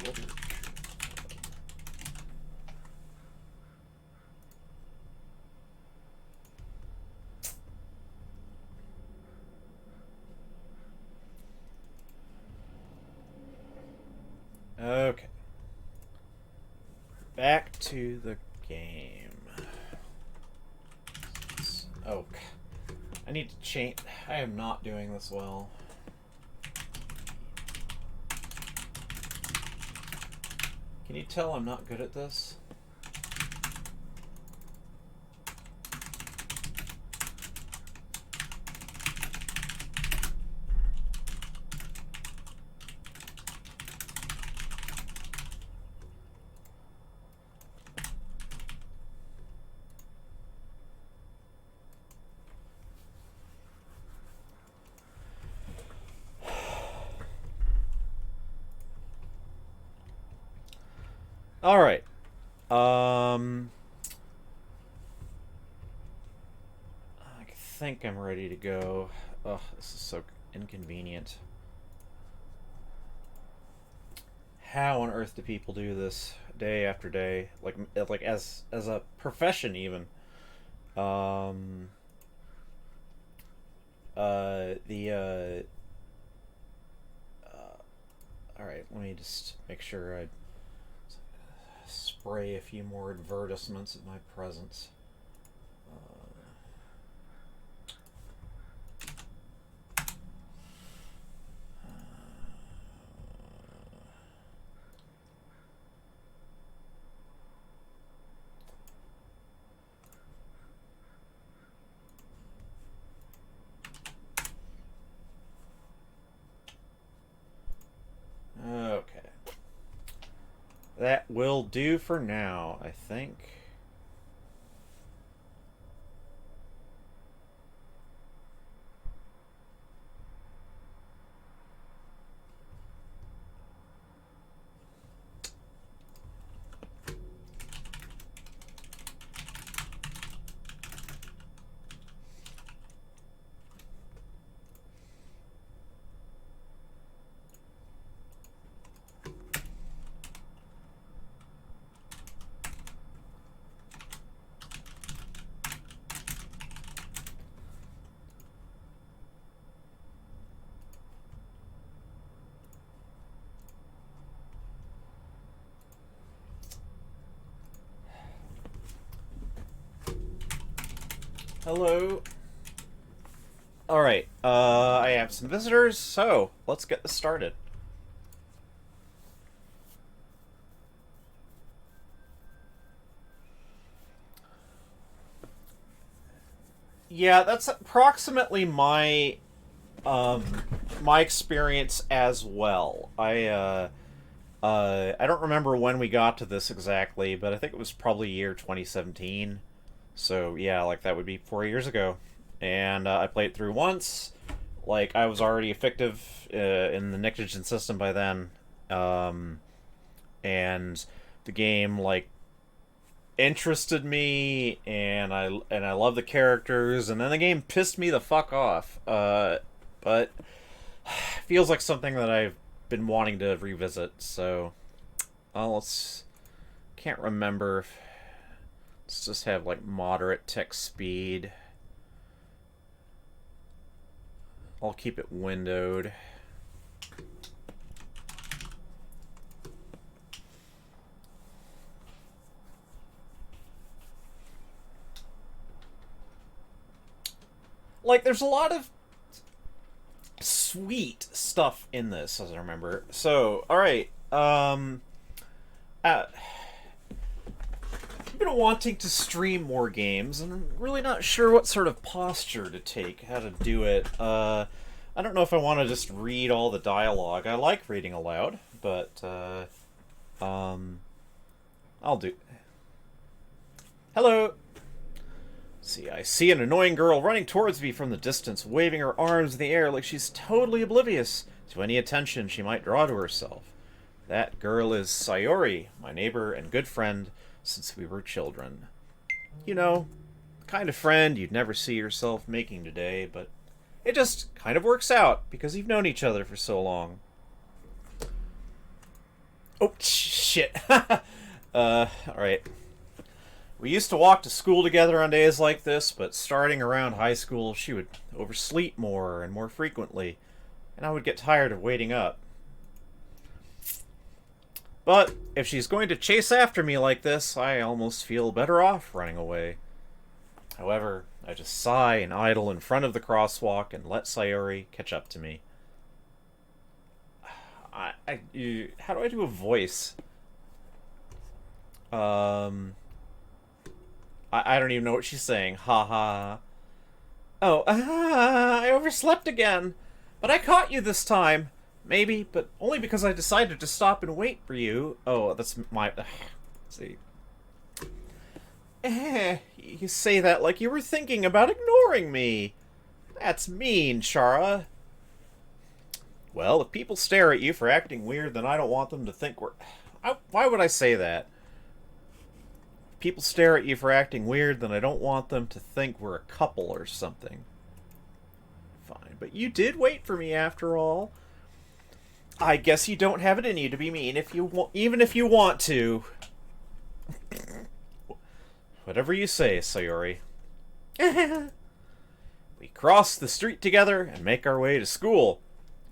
Literature. Okay. Back to the game. Oh, I need to change. I am not doing this well. Can you tell I'm not good at this? All right. I think I'm ready to go. Oh, this is so inconvenient. How on earth do people do this day after day? Like as a profession even. Um. The. All right. Let me just make sure I spray a few more advertisements in my presence. Okay. That will do for now, I think. Hello. All right. I have some visitors, so let's get this started. Yeah, that's approximately um my experience as well. I don't remember when we got to this exactly, but I think it was probably year 2017. So yeah, like that would be 4 years ago, and I played through once. Like I was already a fictive in the Pnictogen system by then, um, and the game like interested me, and I love the characters, and then the game pissed me the fuck off. But feels like something that I've been wanting to revisit. So, let's can't remember. Let's just have like moderate text speed. I'll keep it windowed. Like, there's a lot of sweet stuff in this, as I remember. So, all right. I've been wanting to stream more games, and I'm really not sure what sort of posture to take, how to do it. I don't know if I want to just read all the dialogue. I like reading aloud, but I'll do. Hello. See, I see an annoying girl running towards me from the distance, waving her arms in the air like she's totally oblivious to any attention she might draw to herself. That girl is Sayori, my neighbor and good friend since we were children. You know, the kind of friend you'd never see yourself making today, but it just kind of works out because you've known each other for so long. Oh, shit. Alright. We used to walk to school together on days like this, but starting around high school, she would oversleep more and more frequently, and I would get tired of waiting up. But if she's going to chase after me like this, I almost feel better off running away. However, I just sigh and idle in front of the crosswalk and let Sayori catch up to me. How do I do a voice? I don't even know what she's saying. Ha ha. Oh, I overslept again. But I caught you this time. Maybe, but only because I decided to stop and wait for you. Oh, that's my... let's see. You say that like you were thinking about ignoring me. That's mean, Chara. Well, if people stare at you for acting weird, then I don't want them to think we're... why would I say that? If people stare at you for acting weird, then I don't want them to think we're a couple or something. Fine, but you did wait for me after all. I guess you don't have it in you to be mean if you even if you want to. Whatever you say, Sayori. We cross the street together and make our way to school.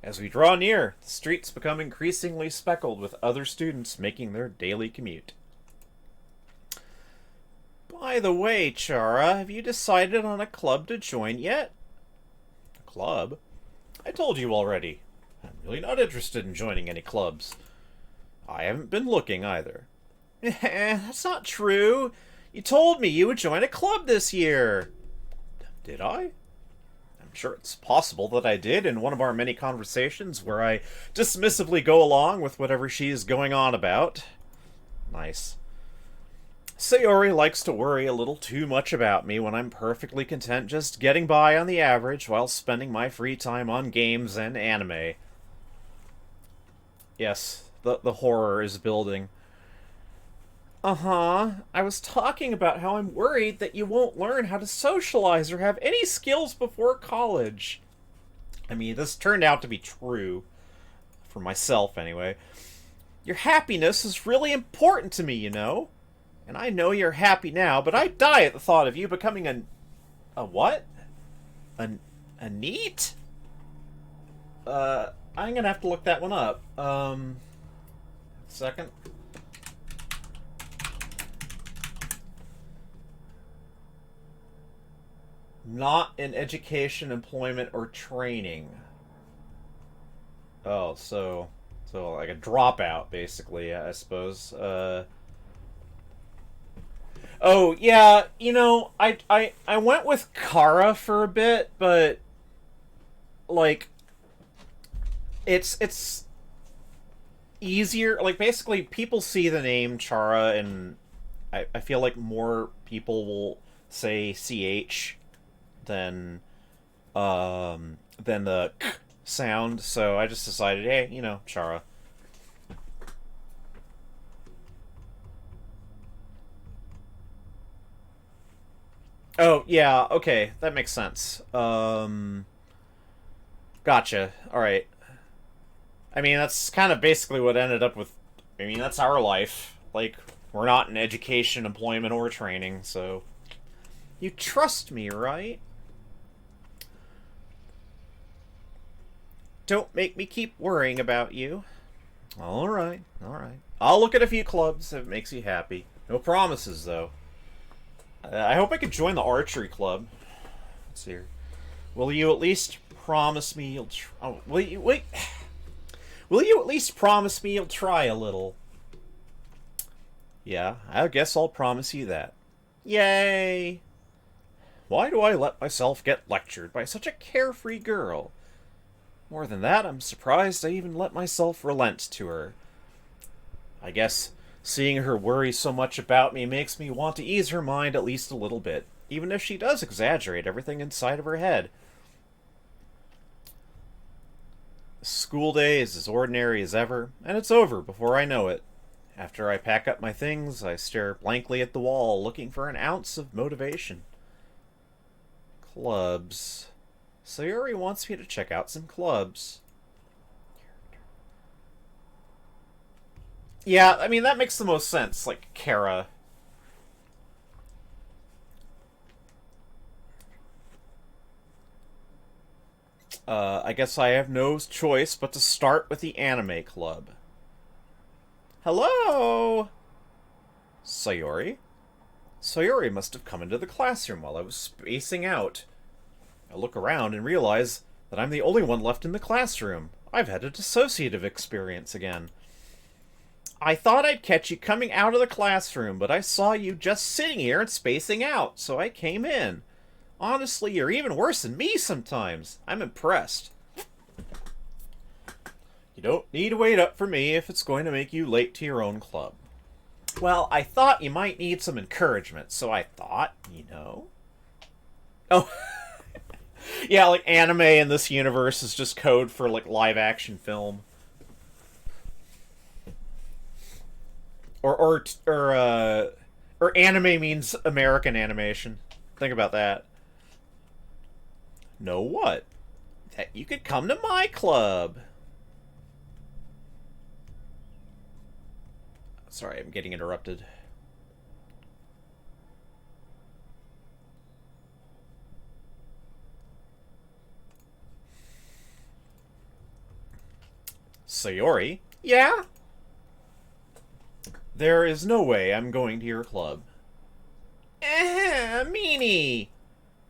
As we draw near, the streets become increasingly speckled with other students making their daily commute. By the way, Chara, have you decided on a club to join yet? A club? I told you already. I'm really not interested in joining any clubs. I haven't been looking either. That's not true. You told me you would join a club this year. Did I? I'm sure it's possible that I did in one of our many conversations where I dismissively go along with whatever she is going on about. Nice. Sayori likes to worry a little too much about me when I'm perfectly content just getting by on the average while spending my free time on games and anime. Yes, the horror is building. Uh-huh. I was talking about how I'm worried that you won't learn how to socialize or have any skills before college. I mean, this turned out to be true. For myself, anyway. Your happiness is really important to me, you know? And I know you're happy now, but I die at the thought of you becoming a what? A neat? I'm gonna have to look that one up. Second. Not in education, employment, or training. Oh, so like a dropout, basically, I suppose. Oh, yeah, you know, I went with Chara for a bit, but, like, it's easier, like, basically, people see the name Chara, and I feel like more people will say CH than the k sound, so I just decided, hey, you know, Chara. Oh, yeah, okay, that makes sense. Gotcha. Alright. I mean, that's kind of basically what ended up with... I mean, that's our life. Like, we're not in education, employment, or training, so... You trust me, right? Don't make me keep worrying about you. Alright, alright. I'll look at a few clubs if it makes you happy. No promises, though. I hope I could join the archery club. Let's see here. Will you at least promise me you'll will you wait? Will you at least promise me you'll try a little? Yeah, I guess I'll promise you that. Yay! Why do I let myself get lectured by such a carefree girl? More than that, I'm surprised I even let myself relent to her. I guess seeing her worry so much about me makes me want to ease her mind at least a little bit, even if she does exaggerate everything inside of her head. School day is as ordinary as ever, and it's over before I know it. After I pack up my things, I stare blankly at the wall, looking for an ounce of motivation. Clubs. Sayori wants me to check out some clubs. Yeah, I mean, that makes the most sense. Like, Chara. I guess I have no choice but to start with the anime club. Hello? Sayori? Sayori must have come into the classroom while I was spacing out. I look around and realize that I'm the only one left in the classroom. I've had a dissociative experience again. I thought I'd catch you coming out of the classroom, but I saw you just sitting here and spacing out, so I came in. Honestly, you're even worse than me sometimes. I'm impressed. You don't need to wait up for me if it's going to make you late to your own club. Well, I thought you might need some encouragement, so I thought, you know. Oh, yeah, like anime in this universe is just code for like live action film. Or anime means American animation. Think about that. Know what? That you could come to my club. Sorry, I'm getting interrupted. Sayori? Yeah? There is no way I'm going to your club. Meanie!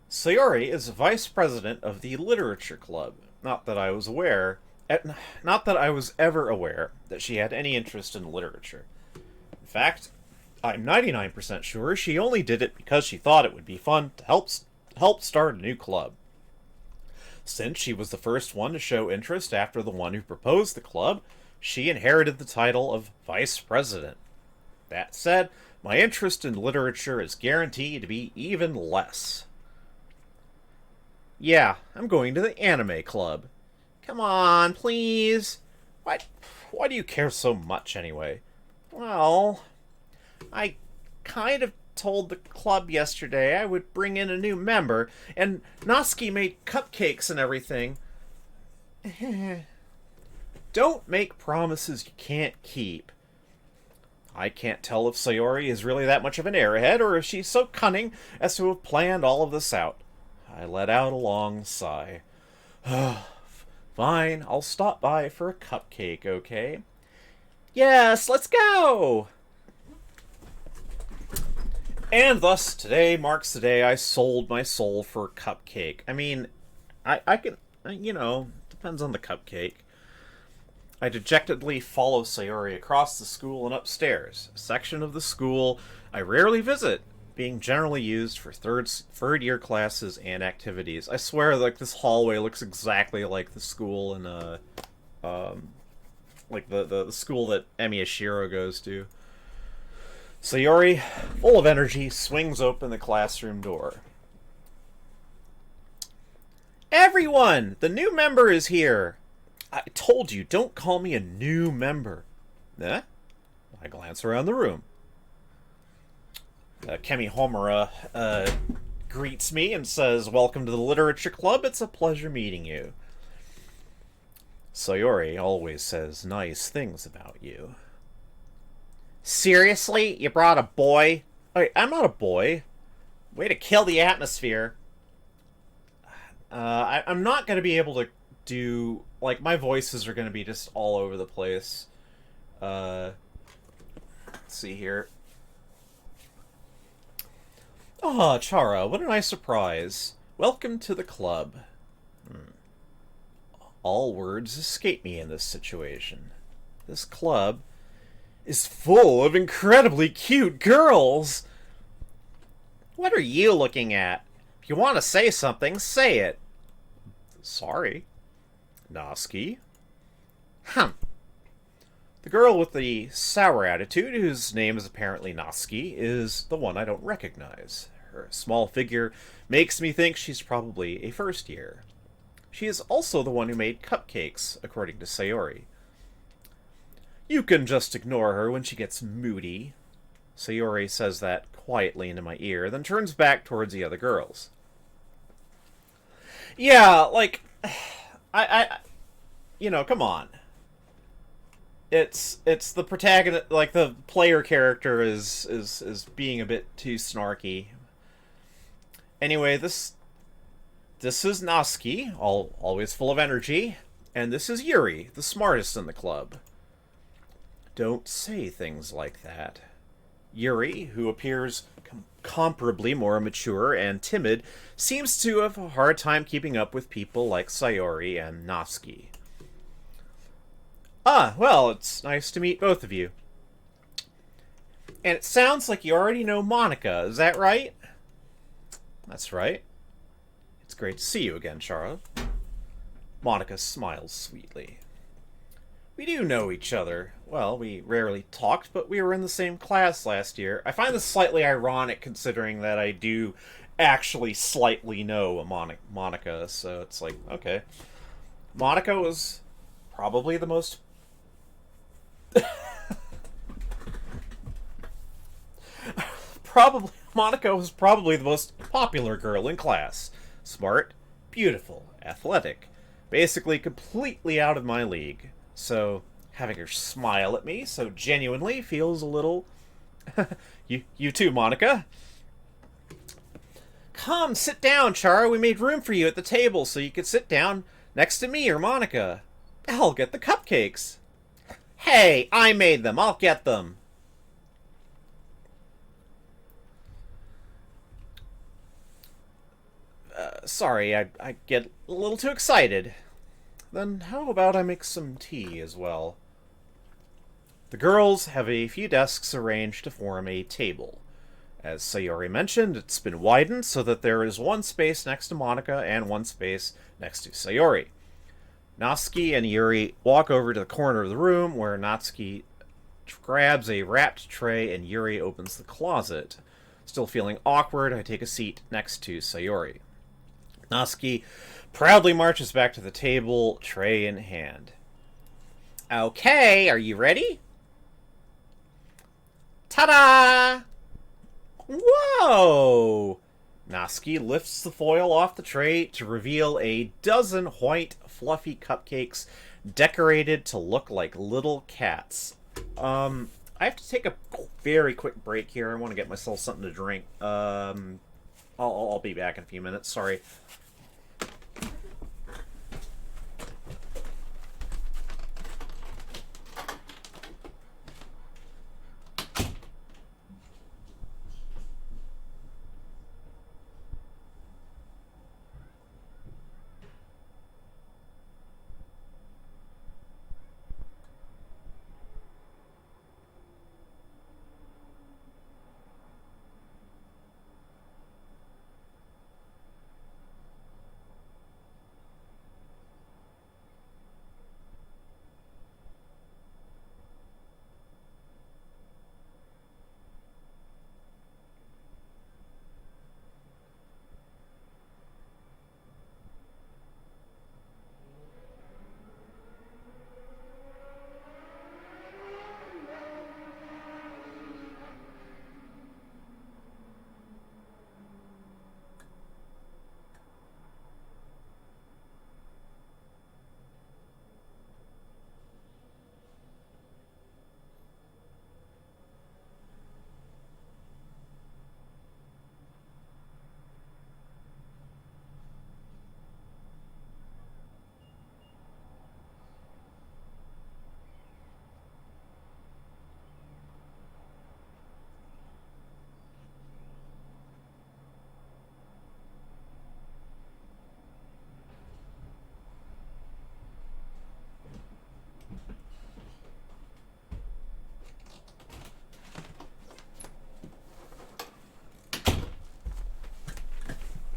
Sayori is vice president of the Literature Club. Not that I was not that I was ever aware that she had any interest in literature. In fact, I'm 99% sure she only did it because she thought it would be fun to help start a new club. Since she was the first one to show interest after the one who proposed the club, she inherited the title of vice president. That said, my interest in literature is guaranteed to be even less. Yeah, I'm going to the anime club. Come on, please. Why do you care so much anyway? Well, I kind of told the club yesterday I would bring in a new member, and Noski made cupcakes and everything. Don't make promises you can't keep. I can't tell if Sayori is really that much of an airhead, or if she's so cunning as to have planned all of this out. I let out a long sigh. Fine, I'll stop by for a cupcake, okay? Yes, let's go! And thus, today marks the day I sold my soul for a cupcake. I mean, I can, depends on the cupcake. I dejectedly follow Sayori across the school and upstairs, a section of the school I rarely visit, being generally used for third year classes and activities. I swear, like, this hallway looks exactly like the school in like the school that Emi Ashiro goes to. Sayori, full of energy, swings open the classroom door. Everyone! The new member is here! I told you, don't call me a new member. Eh? I glance around the room. Kemi Homura greets me and says, "Welcome to the Literature Club. It's a pleasure meeting you." Sayori always says nice things about you. Seriously? You brought a boy? Wait, I'm not a boy. Way to kill the atmosphere. I'm not going to be able to do... Like, my voices are going to be just all over the place. Let's see here. Ah, Chara, what a nice surprise. Welcome to the club. All words escape me in this situation. This club is full of incredibly cute girls. What are you looking at? If you want to say something, say it. Sorry. Noski. The girl with the sour attitude, whose name is apparently Noski, is the one I don't recognize. Her small figure makes me think she's probably a first year. She is also the one who made cupcakes, according to Sayori. You can just ignore her when she gets moody. Sayori says that quietly into my ear, then turns back towards the other girls. Yeah, like... come on. it's the protagonist, like the player character is being a bit too snarky. Anyway, this is Naski, always full of energy, and this is Yuri, the smartest in the club. Don't say things like that. Yuri, who appears comparably more mature and timid, seems to have a hard time keeping up with people like Sayori and Naski. Ah, well, it's nice to meet both of you. And it sounds like you already know Monica, is that right? That's right. It's great to see you again, Chara. Monica smiles sweetly. We do know each other. Well, we rarely talked, but we were in the same class last year. I find this slightly ironic considering that I do actually slightly know a Monica, so it's like, okay. Monica was probably the most... Monica was probably the most popular girl in class. Smart, beautiful, athletic. Basically completely out of my league. So, having her smile at me so genuinely feels a little... you too, Monica. Come, sit down, Chara. We made room for you at the table so you could sit down next to me or Monica. I'll get the cupcakes. Hey, I made them. I'll get them. Sorry, I get a little too excited. Then how about I make some tea as well? The girls have a few desks arranged to form a table. As Sayori mentioned, it's been widened so that there is one space next to Monica and one space next to Sayori. Natsuki and Yuri walk over to the corner of the room where Natsuki grabs a wrapped tray and Yuri opens the closet. Still feeling awkward, I take a seat next to Sayori. Natsuki proudly marches back to the table, tray in hand. Okay, are you ready? Ta-da! Whoa! Natsuki lifts the foil off the tray to reveal a dozen white, fluffy cupcakes decorated to look like little cats. I have to take a very quick break here. I want to get myself something to drink. I'll be back in a few minutes. Sorry.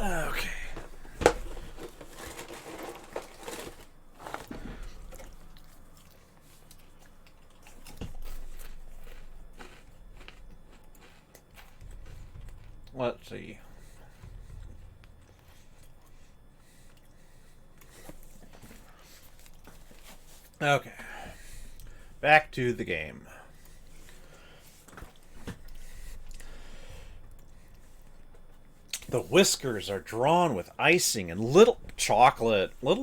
Okay. Let's see. Okay. Back to the game. The whiskers are drawn with icing and little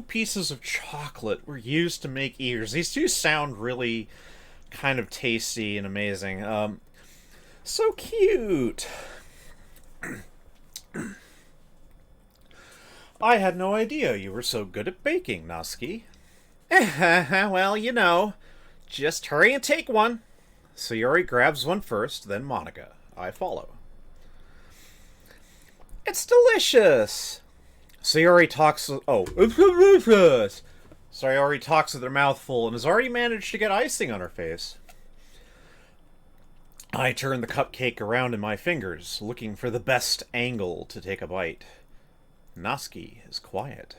pieces of chocolate were used to make ears. These two sound really kind of tasty and amazing. So cute. I had no idea you were so good at baking, Naski. Well, just hurry and take one. Sayori grabs one first, then Monica. I follow. It's delicious! Sayori talks... Oh, it's delicious! Sayori talks with her mouth full and has already managed to get icing on her face. I turn the cupcake around in my fingers, looking for the best angle to take a bite. Naski is quiet.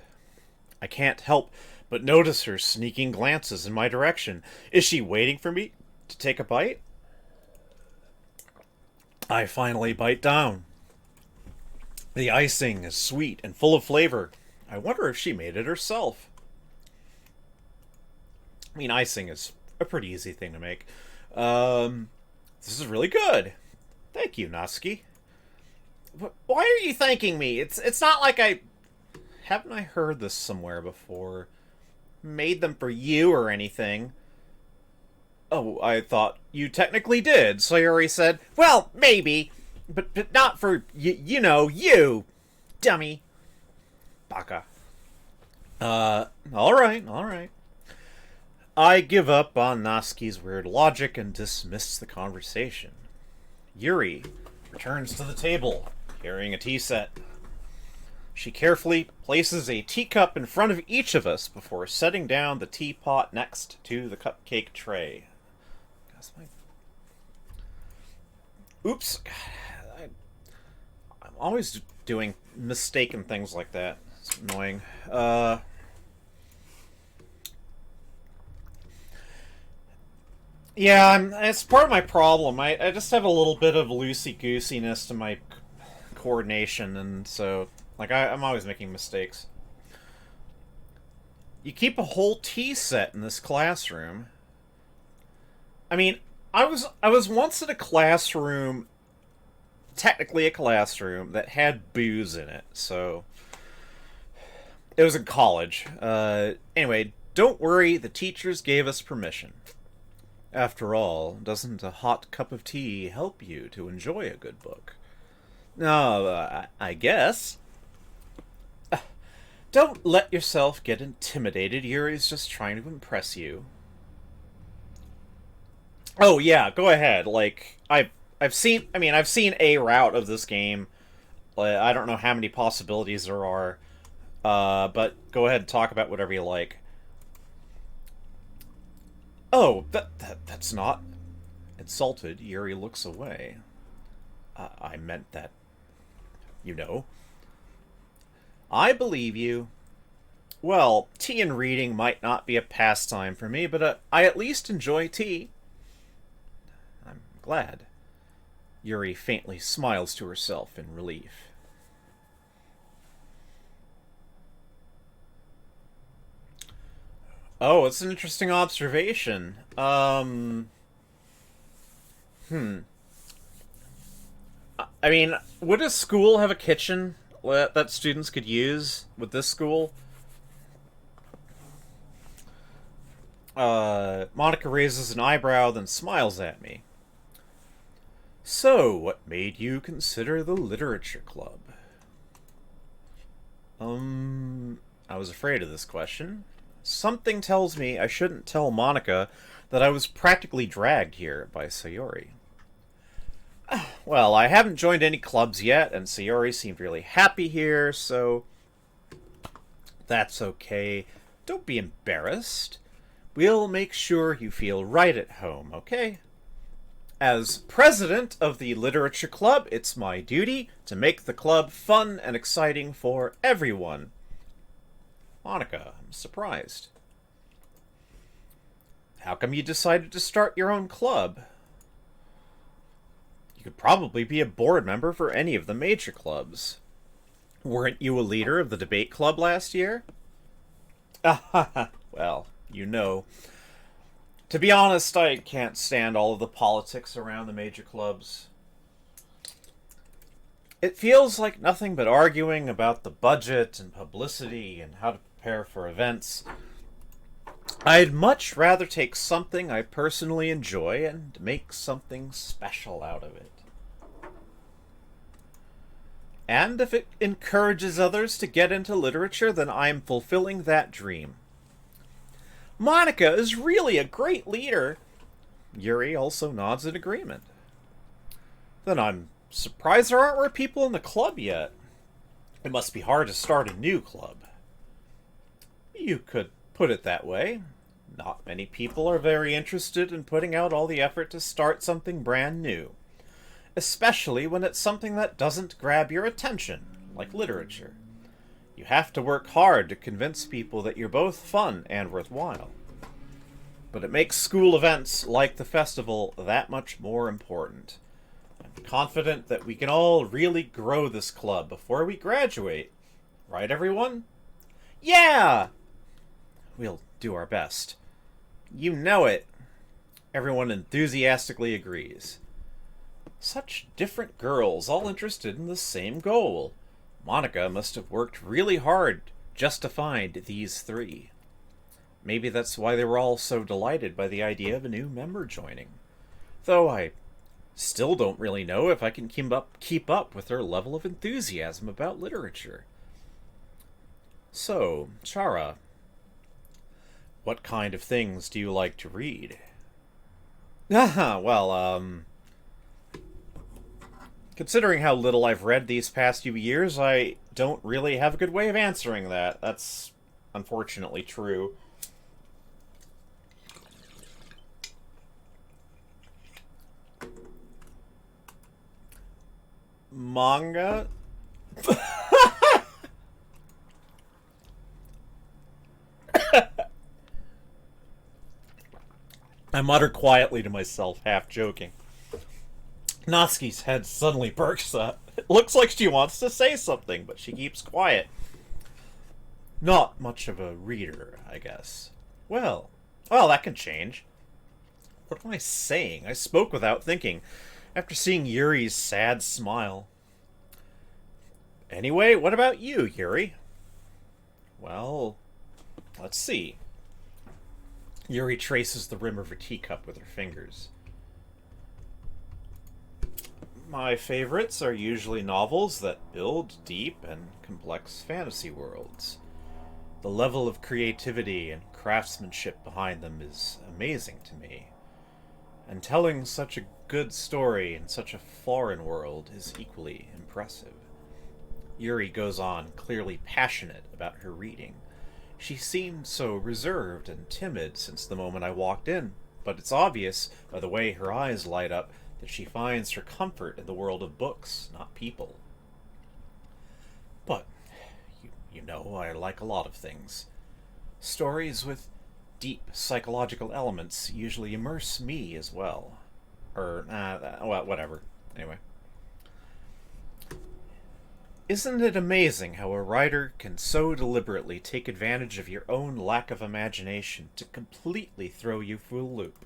I can't help but notice her sneaking glances in my direction. Is she waiting for me to take a bite? I finally bite down. The icing is sweet and full of flavor. I wonder if she made it herself. I mean, icing is a pretty easy thing to make. This is really good. Thank you, Naski. Why are you thanking me? It's not like I... Haven't I heard this somewhere before? Made them for you or anything. Oh, I thought you technically did, Sayori said. Well, maybe. But not for, you, dummy. Baka. Alright. I give up on Naski's weird logic and dismiss the conversation. Yuri returns to the table, carrying a tea set. She carefully places a teacup in front of each of us before setting down the teapot next to the cupcake tray. Oops. I'm always doing mistaken things like that. It's annoying. Yeah, it's part of my problem. I just have a little bit of loosey-goosiness to my coordination, and so, like, I'm always making mistakes. You keep a whole tea set in this classroom. I mean, I was once in a classroom, technically a classroom, that had booze in it, so... It was in college. Anyway, don't worry, the teachers gave us permission. After all, doesn't a hot cup of tea help you to enjoy a good book? No, I guess. Don't let yourself get intimidated. Yuri's just trying to impress you. Oh yeah, go ahead. Like I've seen a route of this game. I don't know how many possibilities there are. But go ahead and talk about whatever you like. Oh, that's not... Insulted, Yuri looks away. I meant that... I believe you. Well, tea and reading might not be a pastime for me, but I at least enjoy tea. I'm glad. Yuri faintly smiles to herself in relief. Oh, it's an interesting observation. I mean, would a school have a kitchen that students could use with this school? Monica raises an eyebrow, then smiles at me. So, what made you consider the literature club? I was afraid of this question. Something tells me I shouldn't tell Monica that I was practically dragged here by Sayori. Well, I haven't joined any clubs yet, and Sayori seemed really happy here, so... That's okay. Don't be embarrassed. We'll make sure you feel right at home, okay? As president of the Literature Club, it's my duty to make the club fun and exciting for everyone. Monica, I'm surprised. How come you decided to start your own club? You could probably be a board member for any of the major clubs. Weren't you a leader of the debate club last year? Well, To be honest, I can't stand all of the politics around the major clubs. It feels like nothing but arguing about the budget and publicity and how to prepare for events. I'd much rather take something I personally enjoy and make something special out of it. And if it encourages others to get into literature, then I'm fulfilling that dream. Monica is really a great leader. Yuri also nods in agreement. Then I'm surprised there aren't more people in the club yet. It must be hard to start a new club. You could put it that way. Not many people are very interested in putting out all the effort to start something brand new. Especially when it's something that doesn't grab your attention, like literature. You have to work hard to convince people that you're both fun and worthwhile. But it makes school events like the festival that much more important. I'm confident that we can all really grow this club before we graduate. Right, everyone? Yeah! We'll do our best. You know it. Everyone enthusiastically agrees. Such different girls, all interested in the same goal. Monica must have worked really hard just to find these three. Maybe that's why they were all so delighted by the idea of a new member joining. Though I still don't really know if I can keep up with their level of enthusiasm about literature. So, Chara, what kind of things do you like to read? Considering how little I've read these past few years, I don't really have a good way of answering that. That's unfortunately true. Manga? I mutter quietly to myself, half joking. Natsuki's head suddenly perks up. It looks like she wants to say something, but she keeps quiet. Not much of a reader, I guess. Well, that can change. What am I saying? I spoke without thinking, after seeing Yuri's sad smile. Anyway, what about you, Yuri? Well, let's see. Yuri traces the rim of her teacup with her fingers. My favorites are usually novels that build deep and complex fantasy worlds. The level of creativity and craftsmanship behind them is amazing to me. And telling such a good story in such a foreign world is equally impressive. Yuri goes on, clearly passionate about her reading. She seemed so reserved and timid since the moment I walked in, but it's obvious by the way her eyes light up that she finds her comfort in the world of books, not people. But, you know, I like a lot of things. Stories with deep psychological elements usually immerse me as well. Whatever. Anyway. Isn't it amazing how a writer can so deliberately take advantage of your own lack of imagination to completely throw you for a loop?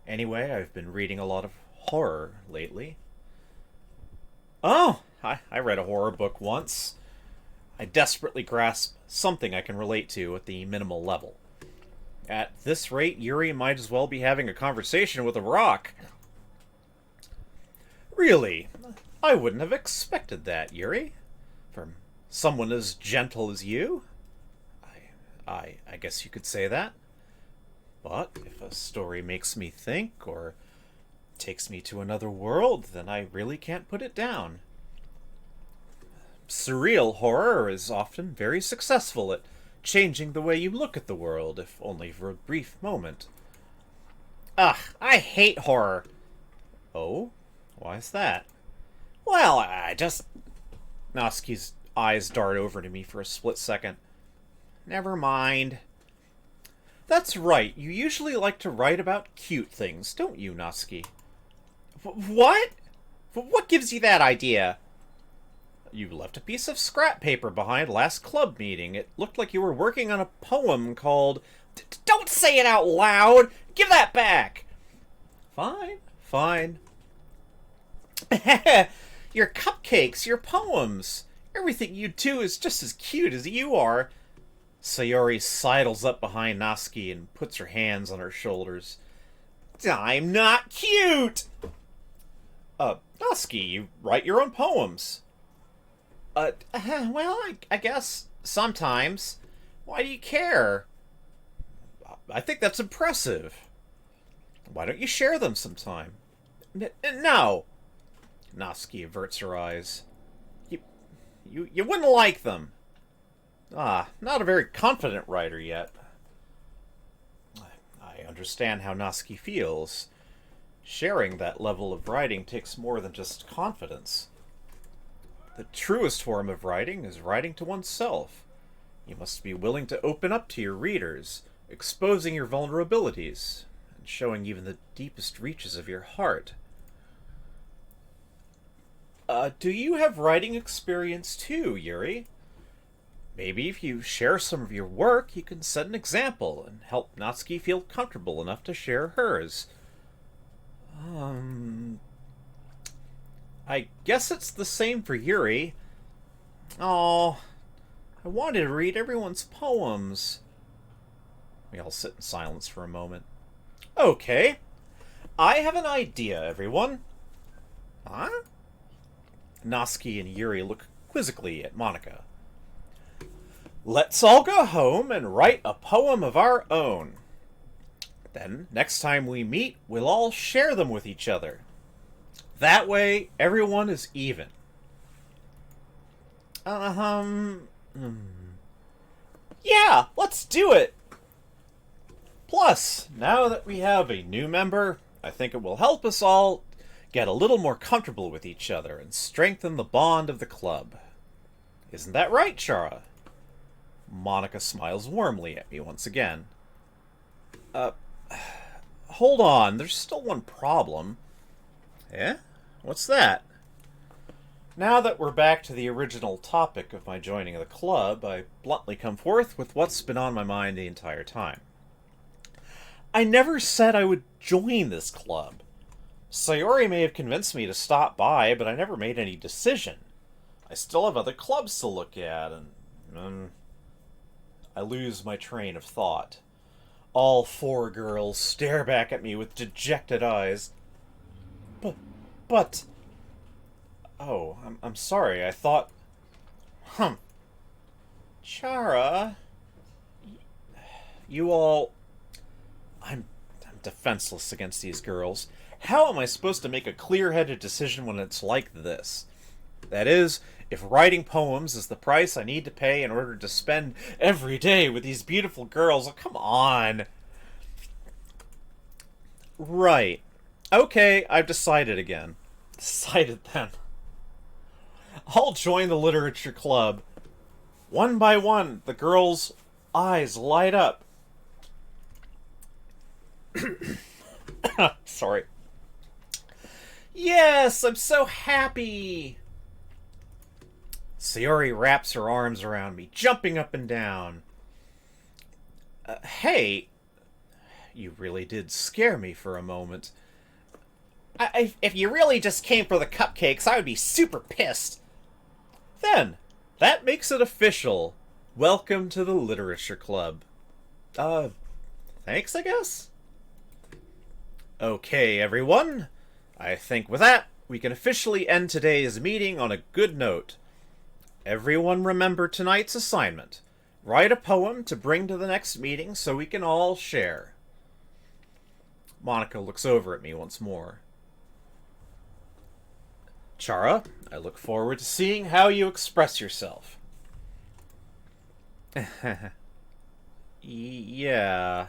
Anyway, I've been reading a lot of horror lately. Oh, I read a horror book once. I desperately grasp something I can relate to at the minimal level. At this rate, Yuri might as well be having a conversation with a rock. Really? I wouldn't have expected that, Yuri. From someone as gentle as you? I guess you could say that. But if a story makes me think, or takes me to another world, then I really can't put it down. Surreal horror is often very successful at changing the way you look at the world, if only for a brief moment. Ugh, I hate horror. Oh? Why is that? Well, I just... Natsuki's eyes dart over to me for a split second. Never mind. That's right, you usually like to write about cute things, don't you, Natsuki? What? What gives you that idea? You left a piece of scrap paper behind last club meeting. It looked like you were working on a poem called... Don't say it out loud! Give that back! Fine. Your cupcakes, your poems. Everything you do is just as cute as you are. Sayori sidles up behind Natsuki and puts her hands on her shoulders. I'm not cute! Natsuki, you write your own poems. Well, I guess sometimes. Why do you care? I think that's impressive. Why don't you share them sometime? No. Natsuki averts her eyes. You wouldn't like them. Not a very confident writer yet. I understand how Natsuki feels. Sharing that level of writing takes more than just confidence. The truest form of writing is writing to oneself. You must be willing to open up to your readers, exposing your vulnerabilities, and showing even the deepest reaches of your heart. Do you have writing experience too, Yuri? Maybe if you share some of your work, you can set an example and help Natsuki feel comfortable enough to share hers. I guess it's the same for Yuri. Oh, I wanted to read everyone's poems. We all sit in silence for a moment. Okay, I have an idea, everyone. Huh? Natsuki and Yuri look quizzically at Monika. Let's all go home and write a poem of our own. Then, next time we meet, we'll all share them with each other. That way, everyone is even. Yeah, let's do it! Plus, now that we have a new member, I think it will help us all get a little more comfortable with each other and strengthen the bond of the club. Isn't that right, Chara? Monika smiles warmly at me once again. Hold on, there's still one problem. Eh? What's that? Now that we're back to the original topic of my joining the club, I bluntly come forth with what's been on my mind the entire time. I never said I would join this club. Sayori may have convinced me to stop by, but I never made any decision. I still have other clubs to look at, and I lose my train of thought. All four girls stare back at me with dejected eyes. But... Oh, I'm sorry, I thought... Chara... You all... I'm defenseless against these girls. How am I supposed to make a clear-headed decision when it's like this? That is, if writing poems is the price I need to pay in order to spend every day with these beautiful girls, oh, come on. Right. Okay, I've decided again. Decided then. I'll join the literature club. One by one, the girls' eyes light up. Sorry. Yes, I'm so happy. Sayori wraps her arms around me, jumping up and down. Hey, you really did scare me for a moment. If you really just came for the cupcakes, I would be super pissed. Then, that makes it official. Welcome to the literature club. Thanks, I guess? Okay, everyone. I think with that, we can officially end today's meeting on a good note. Everyone remember tonight's assignment. Write a poem to bring to the next meeting so we can all share. Monika looks over at me once more. Chara, I look forward to seeing how you express yourself. Yeah.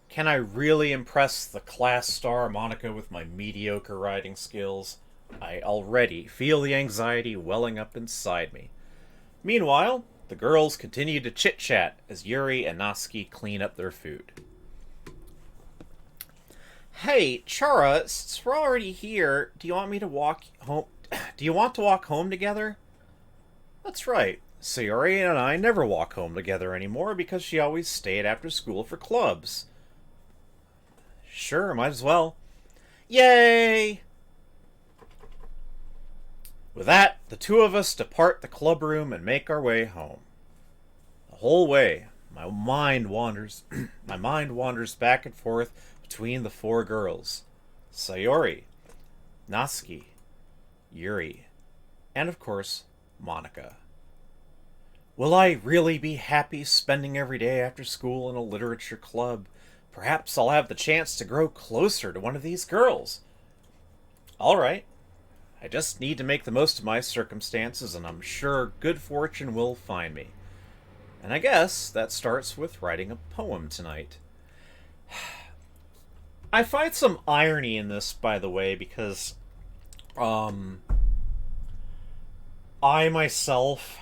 Can I really impress the class star Monika with my mediocre writing skills? I already feel the anxiety welling up inside me. Meanwhile, the girls continue to chit-chat as Yuri and Natsuki clean up their food. Hey, Chara, since we're already here, do you want me to walk home? Do you want to walk home together? That's right. Sayori and I never walk home together anymore because she always stayed after school for clubs. Sure, might as well. Yay! With that, the two of us depart the club room and make our way home. The whole way, my mind wanders my mind wanders back and forth between the four girls. Sayori, Natsuki, Yuri, and of course, Monica. Will I really be happy spending every day after school in a literature club? Perhaps I'll have the chance to grow closer to one of these girls. Alright, I just need to make the most of my circumstances, and I'm sure good fortune will find me. And I guess that starts with writing a poem tonight. I find some irony in this, by the way, because I myself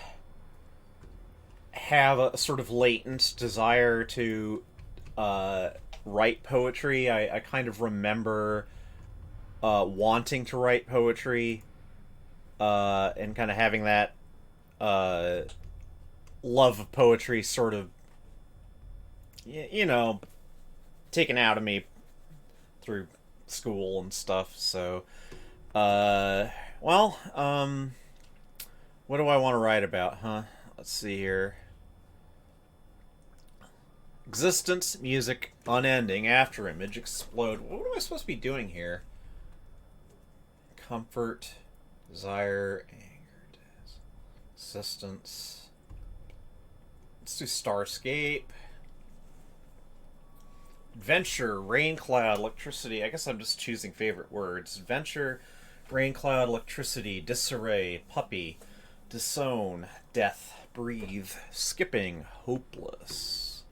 have a sort of latent desire to write poetry. I kind of remember wanting to write poetry and kind of having that love of poetry sort of, taken out of me through school and stuff. So, what do I want to write about, huh? Let's see here. Existence, music, unending, after image, explode. What am I supposed to be doing here? Comfort, desire, anger, existence. Let's do Starscape. Adventure, rain cloud, electricity. I guess I'm just choosing favorite words. Adventure, rain cloud, electricity, disarray, puppy, disown, death, breathe, skipping, hopeless.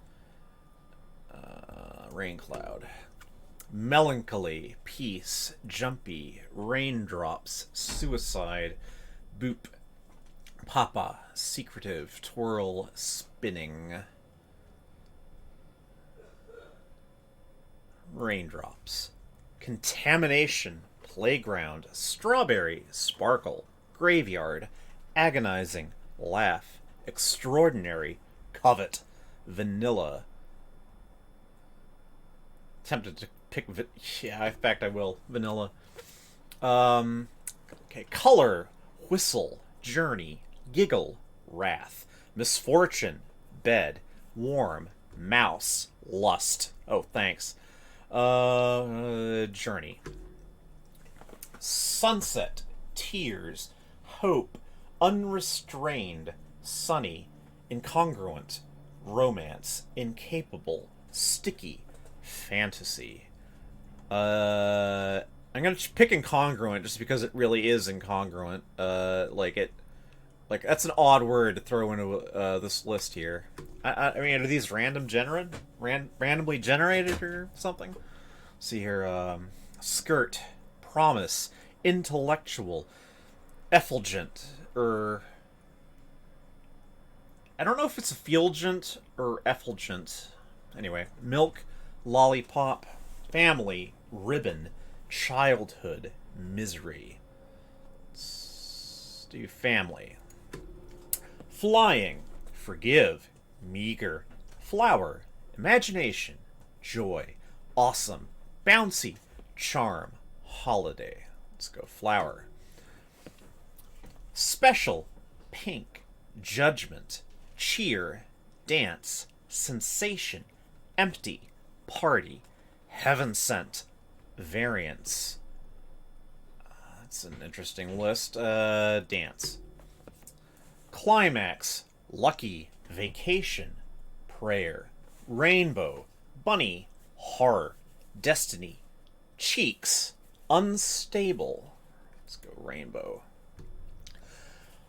Rain cloud. Melancholy, peace, jumpy, raindrops, suicide, boop, papa, secretive, twirl, spinning. Raindrops. Contamination, playground, strawberry, sparkle, graveyard, agonizing, laugh, extraordinary, covet, vanilla. Tempted to pick, yeah, in fact I will, vanilla. Okay, color, whistle, journey, giggle, wrath, misfortune, bed, warm, mouse, lust. Oh, thanks. Journey. Sunset, tears, hope, unrestrained, sunny, incongruent, romance, incapable, sticky, fantasy. I'm gonna pick incongruent just because it really is incongruent. Like that's an odd word to throw into this list here. I mean, are these randomly generated or something? Let's see here, skirt, promise, intellectual, effulgent, or I don't know if it's effulgent or effulgent. Anyway, milk, lollipop, family, ribbon, childhood, misery. Let's do family. Flying, forgive, meager, flower, imagination, joy, awesome, bouncy, charm, holiday. Let's go flower. Special, pink, judgment, cheer, dance, sensation, empty, party, heaven sent, variance. That's an interesting list. Dance. Climax, lucky, vacation, prayer, rainbow, bunny, horror, destiny, cheeks, unstable. Let's go rainbow.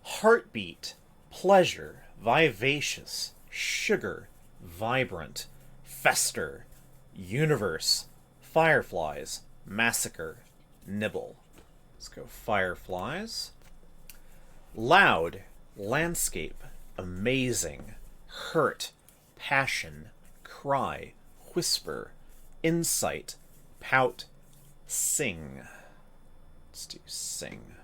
Heartbeat, pleasure, vivacious, sugar, vibrant, fester, universe, fireflies, massacre, nibble. Let's go fireflies. Loud, landscape, amazing, hurt, passion, cry, whisper, insight, pout, sing. Let's do sing.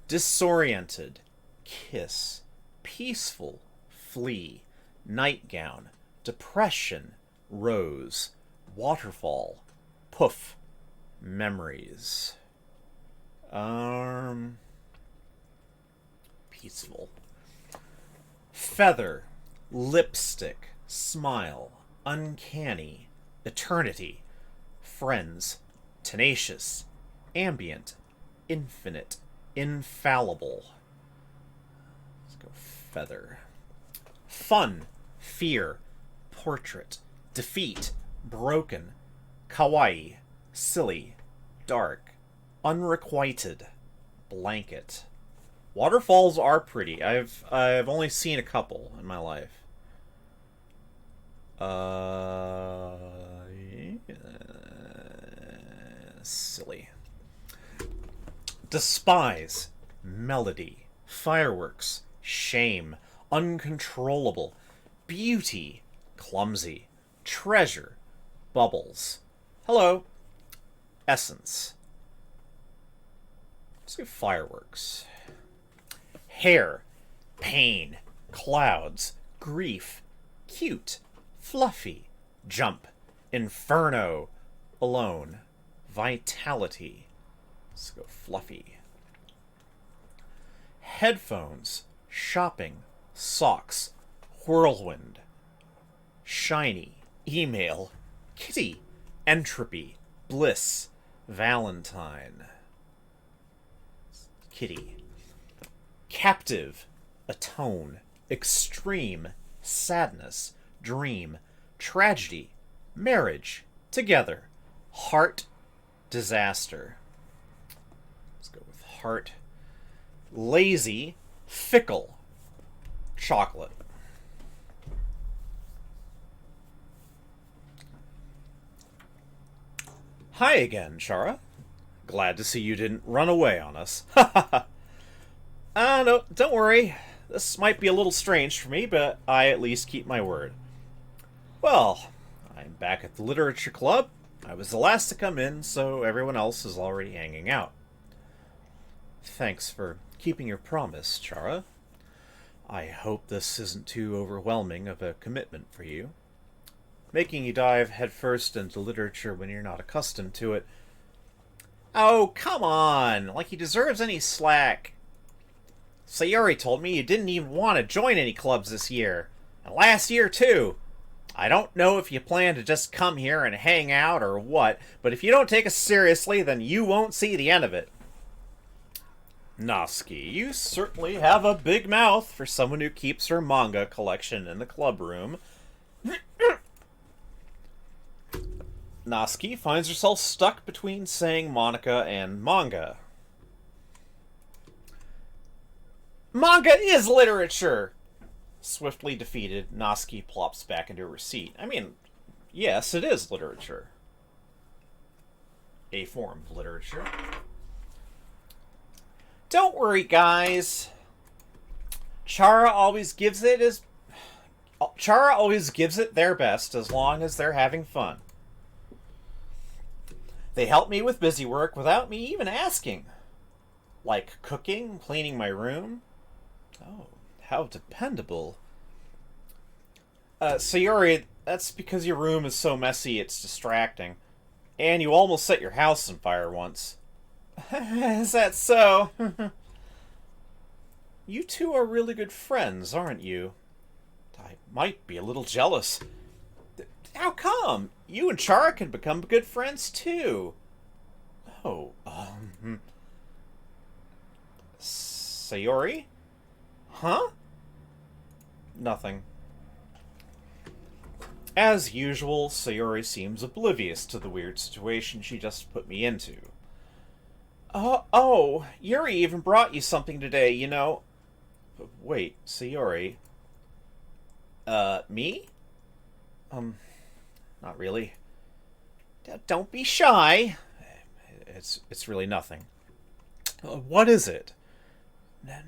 Disoriented, kiss, peaceful, flee, nightgown, depression, rose, waterfall, poof, memories. Peaceful. Feather, lipstick, smile, uncanny, eternity, friends, tenacious, ambient, infinite, infallible. Let's go feather. Fun, fear, portrait, defeat, broken, kawaii, silly, dark, unrequited, blanket. Waterfalls are pretty. I've only seen a couple in my life. Yeah, silly. Despise, melody, fireworks, shame, uncontrollable, beauty, clumsy, treasure, bubbles. Hello. Essence. Let's do fireworks. Hair, pain, clouds, grief, cute, fluffy, jump, inferno, alone, vitality. Let's go fluffy. Headphones, shopping, socks, whirlwind, shiny, email, kitty, entropy, bliss, valentine. Kitty. Captive, atone, extreme, sadness, dream, tragedy, marriage, together, heart, disaster. Let's go with heart. Lazy, fickle, chocolate. Hi again, Chara. Glad to see you didn't run away on us. No, don't worry. This might be a little strange for me, but I at least keep my word. Well, I'm back at the Literature Club. I was the last to come in, so everyone else is already hanging out. Thanks for keeping your promise, Chara. I hope this isn't too overwhelming of a commitment for you. Making you dive headfirst into literature when you're not accustomed to it. Oh, come on! Like he deserves any slack. Sayori told me you didn't even want to join any clubs this year. And last year, too. I don't know if you plan to just come here and hang out or what, but if you don't take us seriously, then you won't see the end of it. Noski, you certainly have a big mouth for someone who keeps her manga collection in the club room. Noski finds herself stuck between saying Monica and manga. Manga is literature! Swiftly defeated, Noski plops back into her seat. I mean, yes, it is literature. A form of literature. Don't worry, guys. Chara always gives it their best as long as they're having fun. They help me with busy work without me even asking. Like cooking, cleaning my room. Oh, how dependable. Sayori, that's because your room is so messy it's distracting. And you almost set your house on fire once. Is that so? You two are really good friends, aren't you? I might be a little jealous. How come? You and Chara can become good friends, too. Oh, Sayori? Huh? Nothing. As usual, Sayori seems oblivious to the weird situation she just put me into. Oh, Yuri even brought you something today, you know. Wait, Sayori. Me? Not really. Don't be shy. It's really nothing. What is it?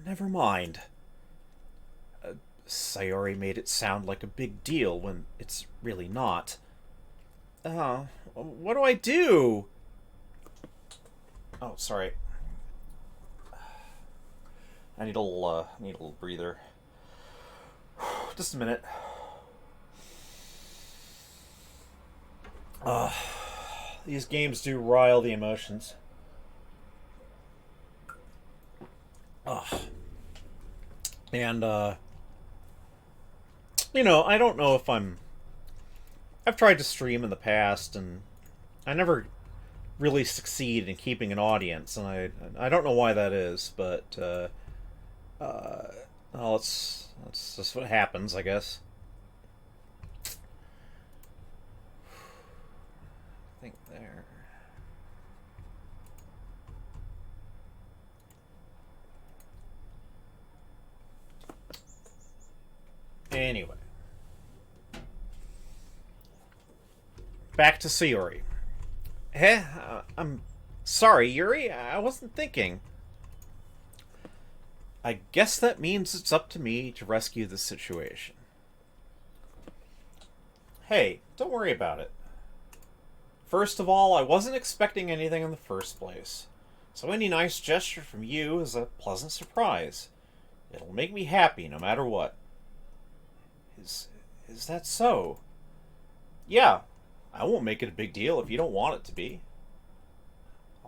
Never mind. Sayori made it sound like a big deal when it's really not. What do I do? Oh, sorry. I need a little breather. Just a minute. These games do rile the emotions. And I don't know if I've tried to stream in the past, and I never really succeed in keeping an audience, and I don't know why that is, but well, that's just what happens, I guess. I think there. Anyway, back to Sayori. I'm sorry, Yuri. I wasn't thinking. I guess that means it's up to me to rescue the situation. Hey, don't worry about it. First of all, I wasn't expecting anything in the first place, so any nice gesture from you is a pleasant surprise. It'll make me happy no matter what. Is that so? Yeah, I won't make it a big deal if you don't want it to be.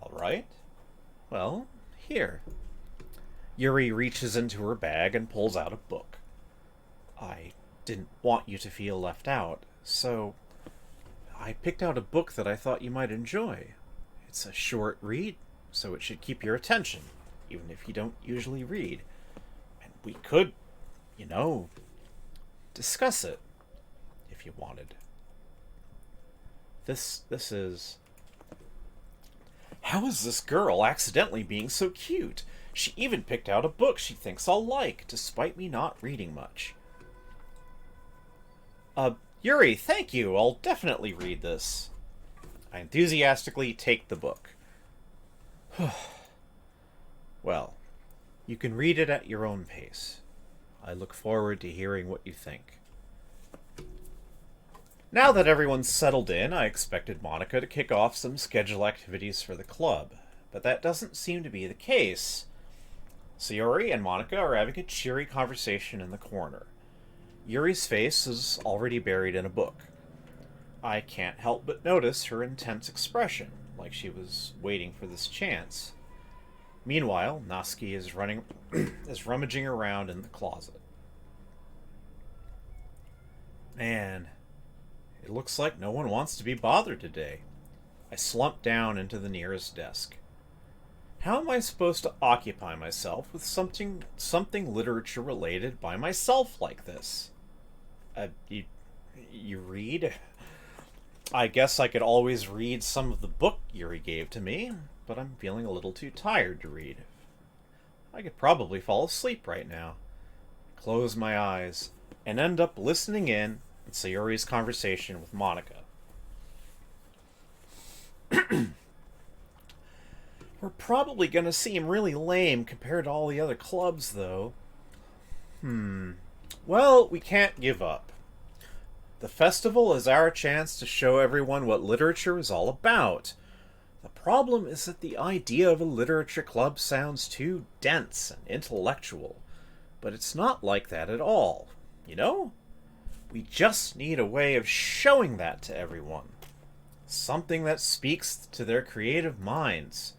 Alright. Well, here. Yuri reaches into her bag and pulls out a book. I didn't want you to feel left out, so I picked out a book that I thought you might enjoy. It's a short read, so it should keep your attention, even if you don't usually read. And we could, discuss it, if you wanted. This is... How is this girl accidentally being so cute? She even picked out a book she thinks I'll like, despite me not reading much. Yuri, thank you. I'll definitely read this. I enthusiastically take the book. Well, you can read it at your own pace. I look forward to hearing what you think. Now that everyone's settled in, I expected Monica to kick off some scheduled activities for the club, but that doesn't seem to be the case. Sayori and Monica are having a cheery conversation in the corner. Yuri's face is already buried in a book. I can't help but notice her intense expression, like she was waiting for this chance. Meanwhile, Natsuki is rummaging around in the closet. Man, it looks like no one wants to be bothered today. I slump down into the nearest desk. How am I supposed to occupy myself with something literature related by myself like this? You read? I guess I could always read some of the book Yuri gave to me, but I'm feeling a little too tired to read. I could probably fall asleep right now, close my eyes, and end up listening in on Sayori's conversation with Monica. We're probably going to seem really lame compared to all the other clubs, though. Well, we can't give up. The festival is our chance to show everyone what literature is all about. The problem is that the idea of a literature club sounds too dense and intellectual, but it's not like that at all, We just need a way of showing that to everyone. Something that speaks to their creative minds.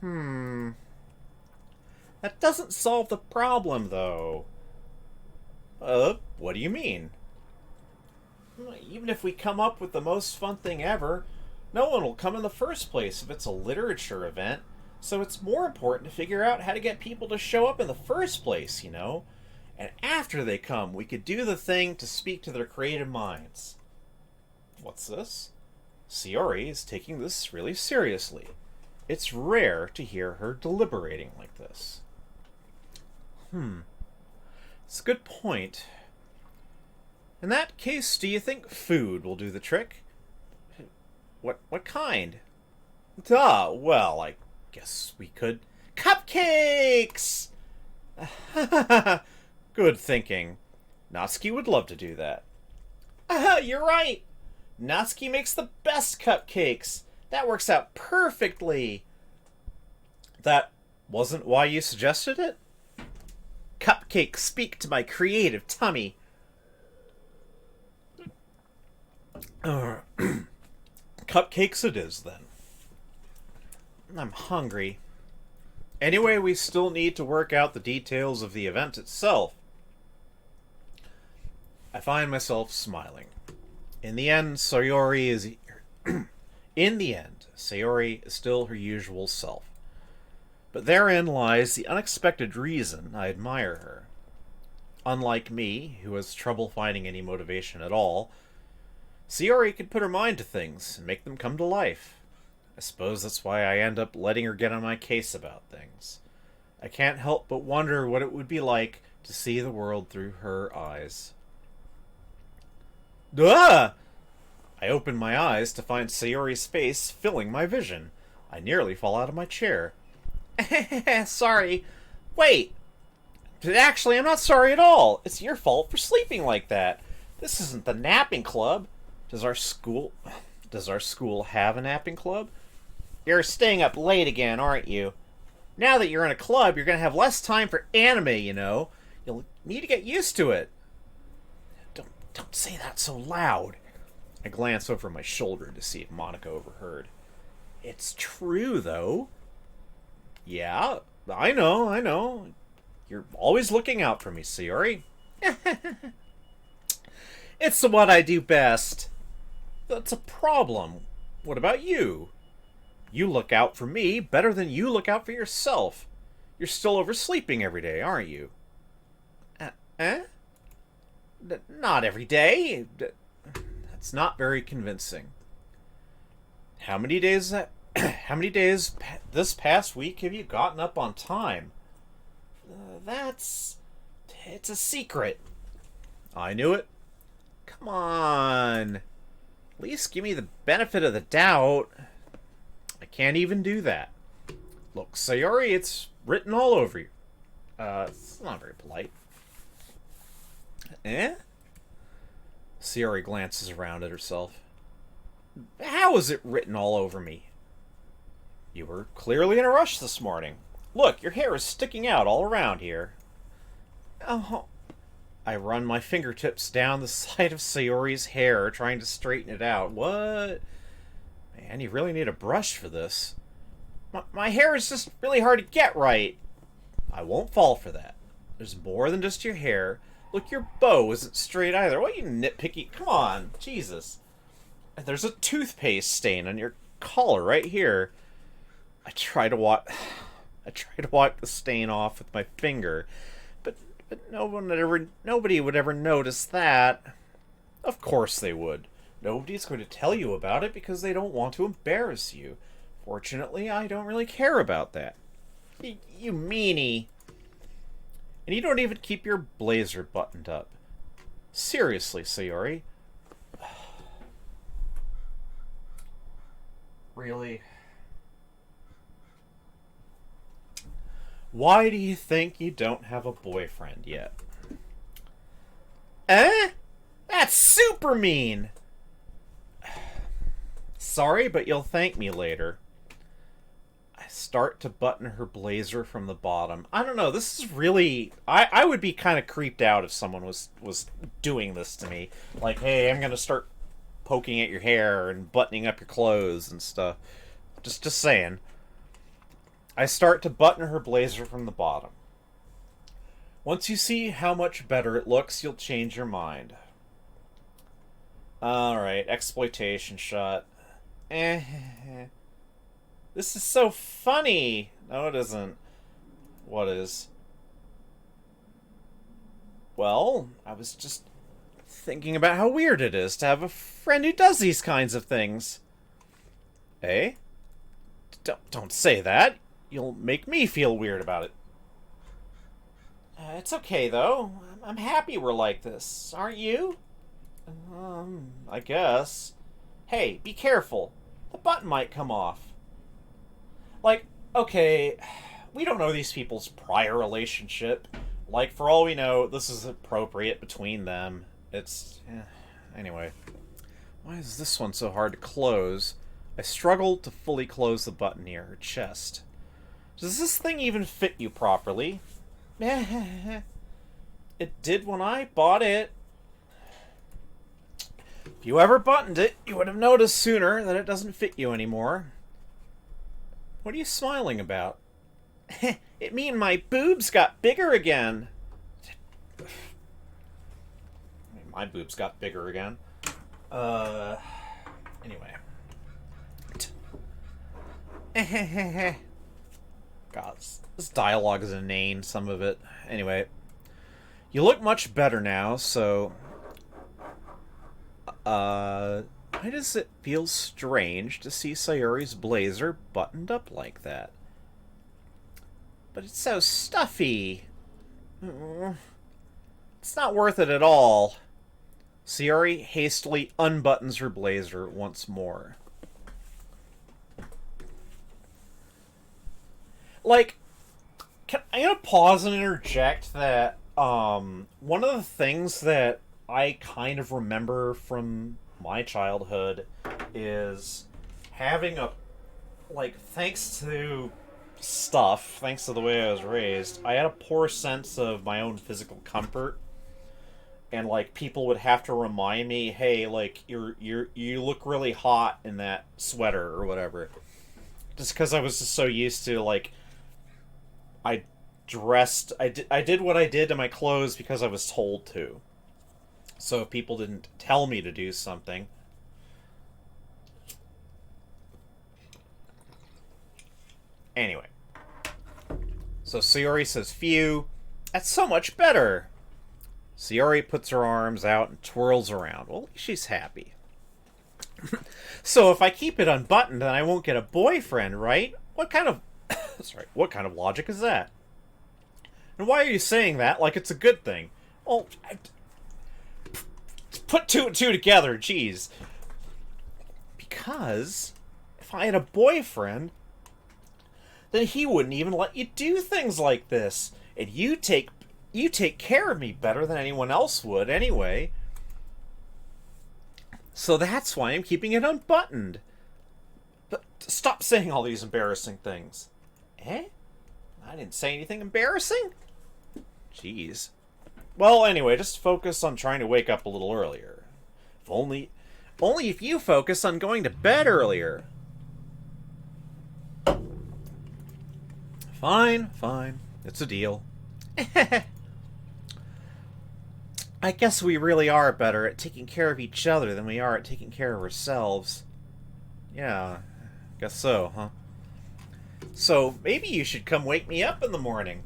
That doesn't solve the problem, though. What do you mean? Even if we come up with the most fun thing ever, no one will come in the first place if it's a literature event, so it's more important to figure out how to get people to show up in the first place, And after they come, we could do the thing to speak to their creative minds. What's this? Sayori is taking this really seriously. It's rare to hear her deliberating like this. It's a good point. In that case, do you think food will do the trick? What kind? Well, I guess we could... Cupcakes! Good thinking. Natsuki would love to do that. You're right! Natsuki makes the best cupcakes! That works out perfectly! That wasn't why you suggested it? Cupcakes speak to my creative tummy. Cupcakes it is, then. I'm hungry. Anyway, we still need to work out the details of the event itself. I find myself smiling. In the end, Sayori is... In the end, Sayori is still her usual self. But therein lies the unexpected reason I admire her. Unlike me, who has trouble finding any motivation at all, Sayori can put her mind to things and make them come to life. I suppose that's why I end up letting her get on my case about things. I can't help but wonder what it would be like to see the world through her eyes. Duh! I open my eyes to find Sayori's face filling my vision. I nearly fall out of my chair. Sorry. Wait! Actually, I'm not sorry at all. It's your fault for sleeping like that. This isn't the napping club. Does our school have a napping club? You're staying up late again, aren't you? Now that you're in a club, you're going to have less time for anime, you know. You'll need to get used to it. Don't say that so loud. I glance over my shoulder to see if Monica overheard. It's true, though. Yeah, I know. You're always looking out for me, Sayori. It's what I do best. That's a problem. What about you? You look out for me better than you look out for yourself. You're still oversleeping every day, aren't you? Not every day. That's not very convincing. How many days this past week have you gotten up on time? It's a secret. I knew it. Come on. At least give me the benefit of the doubt. I can't even do that. Look, Sayori, it's written all over you. It's not very polite. Sayori glances around at herself. How is it written all over me? You were clearly in a rush this morning. Look, your hair is sticking out all around here. Oh. I run my fingertips down the side of Sayori's hair, trying to straighten it out. What? Man, you really need a brush for this. My hair is just really hard to get right. I won't fall for that. There's more than just your hair. Look, your bow isn't straight either. What, you nitpicky? Come on, Jesus. There's a toothpaste stain on your collar right here. I try to wipe the stain off with my finger, but nobody would ever notice that. Of course they would. Nobody's going to tell you about it because they don't want to embarrass you. Fortunately, I don't really care about that. You meanie. And you don't even keep your blazer buttoned up. Seriously, Sayori. Really? Why do you think you don't have a boyfriend yet? That's super mean! Sorry, but you'll thank me later. I start to button her blazer from the bottom. I don't know, this is really... I would be kind of creeped out if someone was doing this to me. Like, hey, I'm gonna start poking at your hair and buttoning up your clothes and stuff. Just saying. I start to button her blazer from the bottom. Once you see how much better it looks, you'll change your mind. Alright, exploitation shot. This is so funny! No, it isn't. What is? Well, I was just thinking about how weird it is to have a friend who does these kinds of things. Eh? Don't say that. You'll make me feel weird about it. It's okay, though. I'm happy we're like this. Aren't you? I guess. Hey, be careful. The button might come off. Like, okay, we don't know these people's prior relationship. Like, for all we know, this is appropriate between them. Anyway. Why is this one so hard to close? I struggled to fully close the button near her chest. Does this thing even fit you properly? It did when I bought it. If you ever buttoned it, you would have noticed sooner that it doesn't fit you anymore. What are you smiling about? It mean my boobs got bigger again. My boobs got bigger again. Anyway. God, this dialogue is inane, some of it. Anyway. You look much better now, so... why does it feel strange to see Sayori's blazer buttoned up like that? But it's so stuffy. It's not worth it at all. Sayori hastily unbuttons her blazer once more. Like, I'm gonna pause and interject that one of the things that I kind of remember from my childhood is having a, like, thanks to stuff, thanks to the way I was raised, I had a poor sense of my own physical comfort. And, like, people would have to remind me, hey, like, you look really hot in that sweater or whatever. Just because I was just so used to, like, I did what I did to my clothes because I was told to. So if people didn't tell me to do something... Anyway. So Sayori says, phew, that's so much better. Sayori puts her arms out and twirls around. Well, she's happy. So if I keep it unbuttoned, then I won't get a boyfriend, right? What kind of... Sorry, what kind of logic is that? And why are you saying that like it's a good thing? Well, put two and two together, jeez. Because if I had a boyfriend, then he wouldn't even let you do things like this. And you take care of me better than anyone else would anyway. So that's why I'm keeping it unbuttoned. But stop saying all these embarrassing things. Eh? I didn't say anything embarrassing? Jeez. Well, anyway, just focus on trying to wake up a little earlier. Only if you focus on going to bed earlier. Fine. It's a deal. I guess we really are better at taking care of each other than we are at taking care of ourselves. Yeah, guess so, huh? So, maybe you should come wake me up in the morning.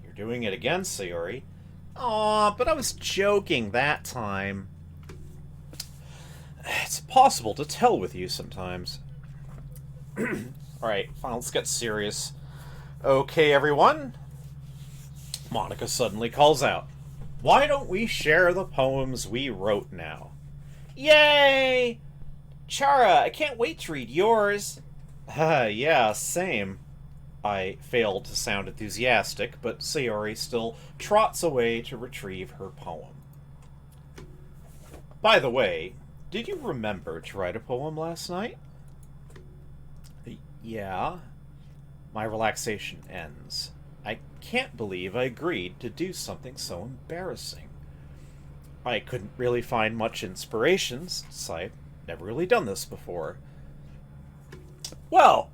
You're doing it again, Sayori. Aw, but I was joking that time. It's impossible to tell with you sometimes. Alright, fine, let's get serious. Okay, everyone. Monica suddenly calls out. Why don't we share the poems we wrote now? Yay! Chara, I can't wait to read yours. Yeah, same. I failed to sound enthusiastic, but Sayori still trots away to retrieve her poem. By the way, did you remember to write a poem last night? Yeah. My relaxation ends. I can't believe I agreed to do something so embarrassing. I couldn't really find much inspiration, since I've never really done this before. Well,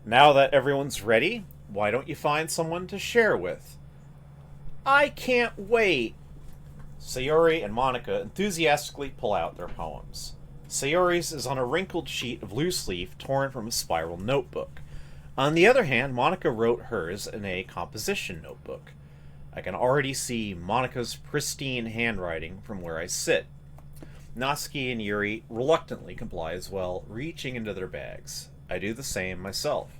now that everyone's ready, why don't you find someone to share with? I can't wait! Sayori and Monica enthusiastically pull out their poems. Sayori's is on a wrinkled sheet of loose leaf torn from a spiral notebook. On the other hand, Monica wrote hers in a composition notebook. I can already see Monica's pristine handwriting from where I sit. Natsuki and Yuri reluctantly comply as well, reaching into their bags. I do the same myself.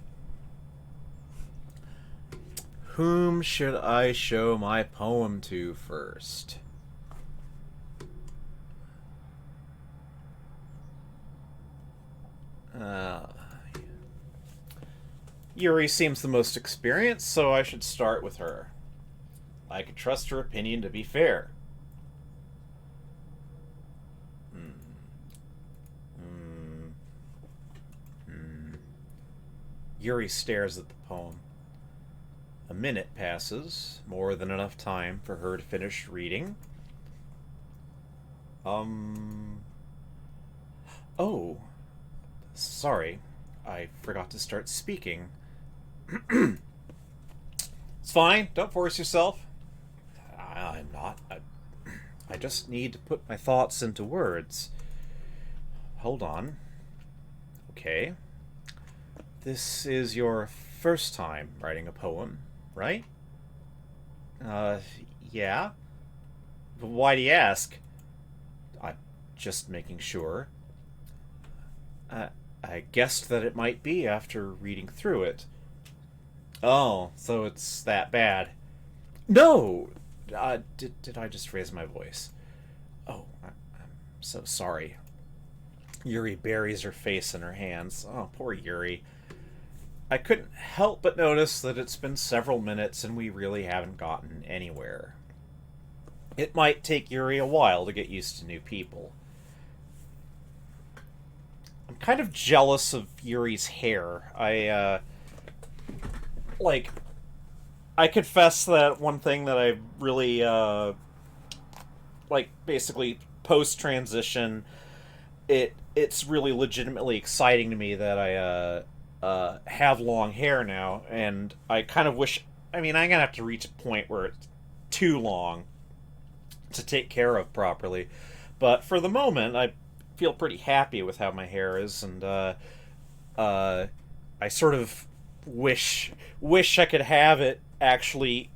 Whom should I show my poem to first? Yuri seems the most experienced, so I should start with her. I could trust her opinion to be fair. Yuri stares at the poem. A minute passes, more than enough time for her to finish reading. Oh. Sorry. I forgot to start speaking. It's fine. Don't force yourself. I'm not. I just need to put my thoughts into words. Hold on. Okay. This is your first time writing a poem, right? Uh, yeah. But why do you ask? I'm just making sure. Uh, I guessed that it might be after reading through it. Oh, so it's that bad. No! Did I just raise my voice? Oh, I'm so sorry. Yuri buries her face in her hands. Oh, poor Yuri. I couldn't help but notice that it's been several minutes and we really haven't gotten anywhere. It might take Yuri a while to get used to new people. I'm kind of jealous of Yuri's hair. Like, I confess that one thing that I really, basically post-transition, it's really legitimately exciting to me that I have long hair now, and I kind of wish... I mean, I'm gonna have to reach a point where it's too long to take care of properly. But for the moment, I feel pretty happy with how my hair is, and I sort of wish I could have it actually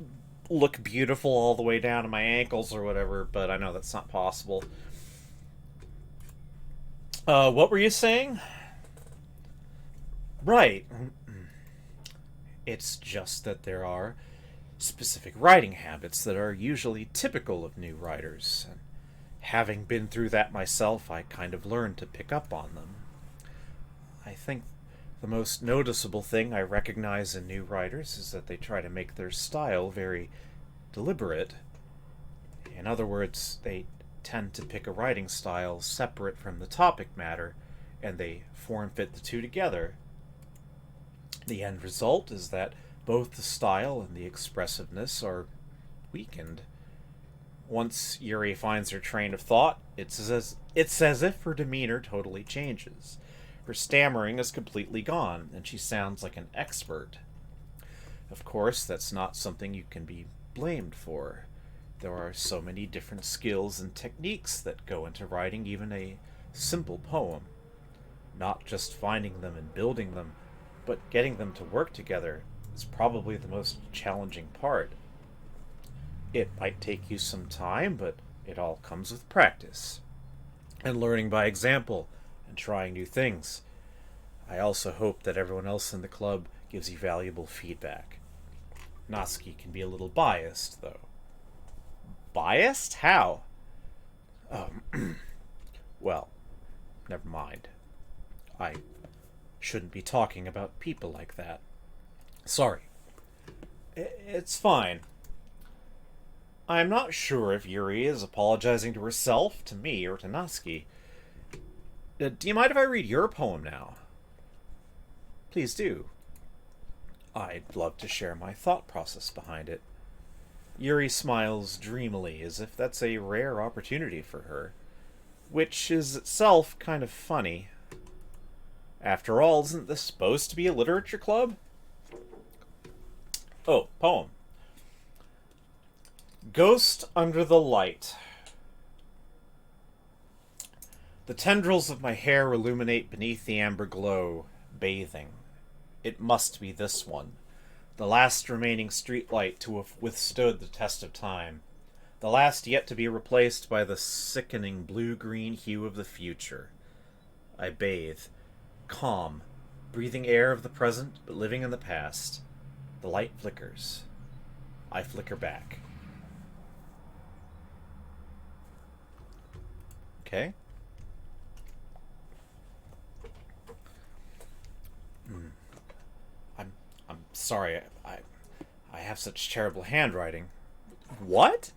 look beautiful all the way down to my ankles or whatever, but I know that's not possible. What were you saying? Right. It's just that there are specific writing habits that are usually typical of new writers, and having been through that myself, I kind of learned to pick up on them. I think the most noticeable thing I recognize in new writers is that they try to make their style very deliberate. In other words, they tend to pick a writing style separate from the topic matter, and they form fit the two together. The end result is that both the style and the expressiveness are weakened. Once Yuri finds her train of thought, it's as if her demeanor totally changes. Her stammering is completely gone, and she sounds like an expert. Of course, that's not something you can be blamed for. There are so many different skills and techniques that go into writing even a simple poem. Not just finding them and building them, but getting them to work together is probably the most challenging part. It might take you some time, but it all comes with practice. And learning by example, and trying new things. I also hope that everyone else in the club gives you valuable feedback. Natsuki can be a little biased, though. Biased? How? Well, never mind. I shouldn't be talking about people like that. Sorry. It's fine. I'm not sure if Yuri is apologizing to herself, to me, or to Natsuki. Do you mind if I read your poem now? Please do. I'd love to share my thought process behind it. Yuri smiles dreamily, as if that's a rare opportunity for her, which is itself kind of funny. After all, isn't this supposed to be a literature club? Oh, poem. Ghost Under the Light. The tendrils of my hair illuminate beneath the amber glow, bathing. It must be this one, the last remaining streetlight to have withstood the test of time, the last yet to be replaced by the sickening blue-green hue of the future. I bathe, calm, breathing air of the present but living in the past. The light flickers. I flicker back. Okay. I'm sorry. I have such terrible handwriting. What?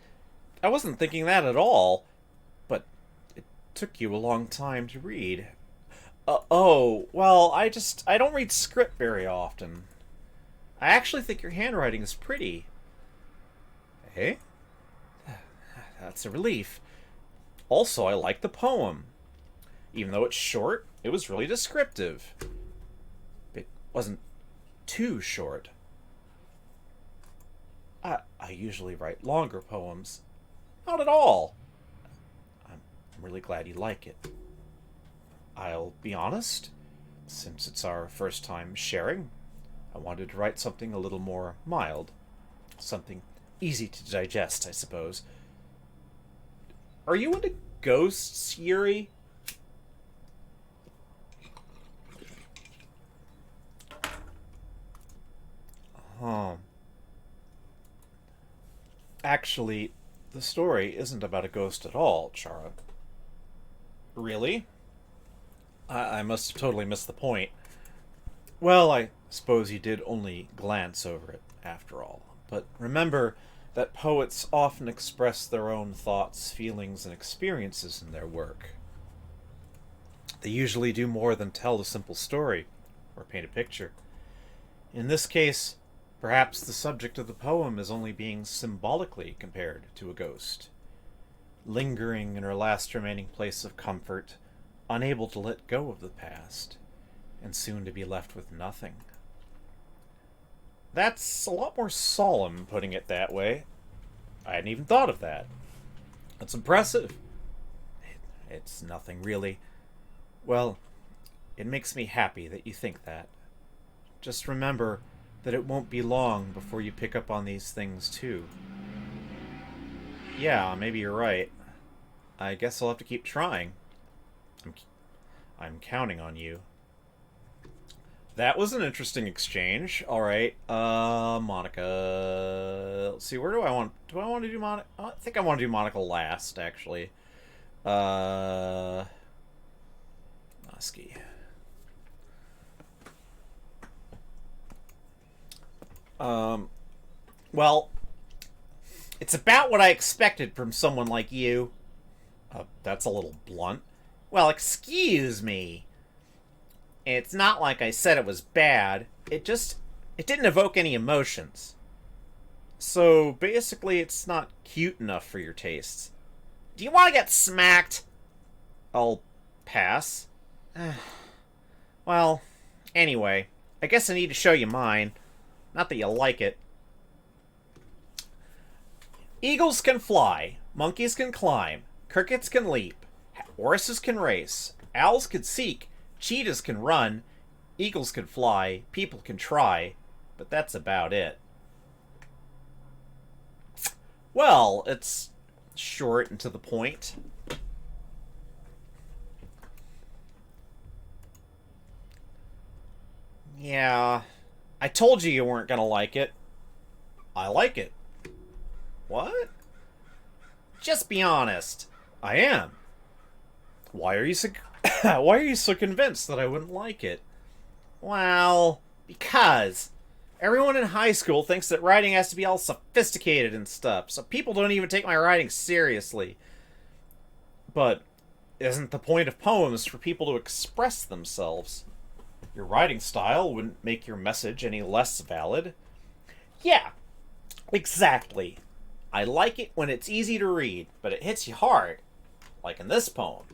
I wasn't thinking that at all. But it took you a long time to read. Oh, well, I don't read script very often. I actually think your handwriting is pretty. Eh? That's a relief. Also, I like the poem. Even though it's short, it was really descriptive. It wasn't too short. I usually write longer poems. Not at all. I'm really glad you like it. I'll be honest, since it's our first time sharing, I wanted to write something a little more mild. Something easy to digest, I suppose. Are you into ghosts, Yuri? Huh. Actually, the story isn't about a ghost at all, Chara. Really? I must have totally missed the point. Well, I suppose you did only glance over it, after all. But remember that poets often express their own thoughts, feelings, and experiences in their work. They usually do more than tell a simple story, or paint a picture. In this case, perhaps the subject of the poem is only being symbolically compared to a ghost, lingering in her last remaining place of comfort, unable to let go of the past, and soon to be left with nothing. That's a lot more solemn, putting it that way. I hadn't even thought of that. That's impressive. It's nothing, really. Well, it makes me happy that you think that. Just remember that it won't be long before you pick up on these things, too. Yeah, maybe you're right. I guess I'll have to keep trying. I'm counting on you. That was an interesting exchange. Alright, Monica. Let's see, where do I want... Do I want to do Monica? I think I want to do Monica last, actually. Noski. Well, it's about what I expected from someone like you. That's a little blunt. Well, excuse me. It's not like I said it was bad. It didn't evoke any emotions. So, basically, it's not cute enough for your tastes. Do you want to get smacked? I'll pass. Well, anyway, I guess I need to show you mine. Not that you like it. Eagles can fly. Monkeys can climb. Crickets can leap. Horses can race. Owls can seek. Cheetahs can run, eagles can fly, people can try, but that's about it. Well, it's short and to the point. Yeah, I told you weren't gonna like it. I like it. What? Just be honest. I am. Why are you so... Why are you so convinced that I wouldn't like it? Well, because everyone in high school thinks that writing has to be all sophisticated and stuff, so people don't even take my writing seriously. But isn't the point of poems for people to express themselves? Your writing style wouldn't make your message any less valid. Yeah, exactly. I like it when it's easy to read, but it hits you hard, like in this poem.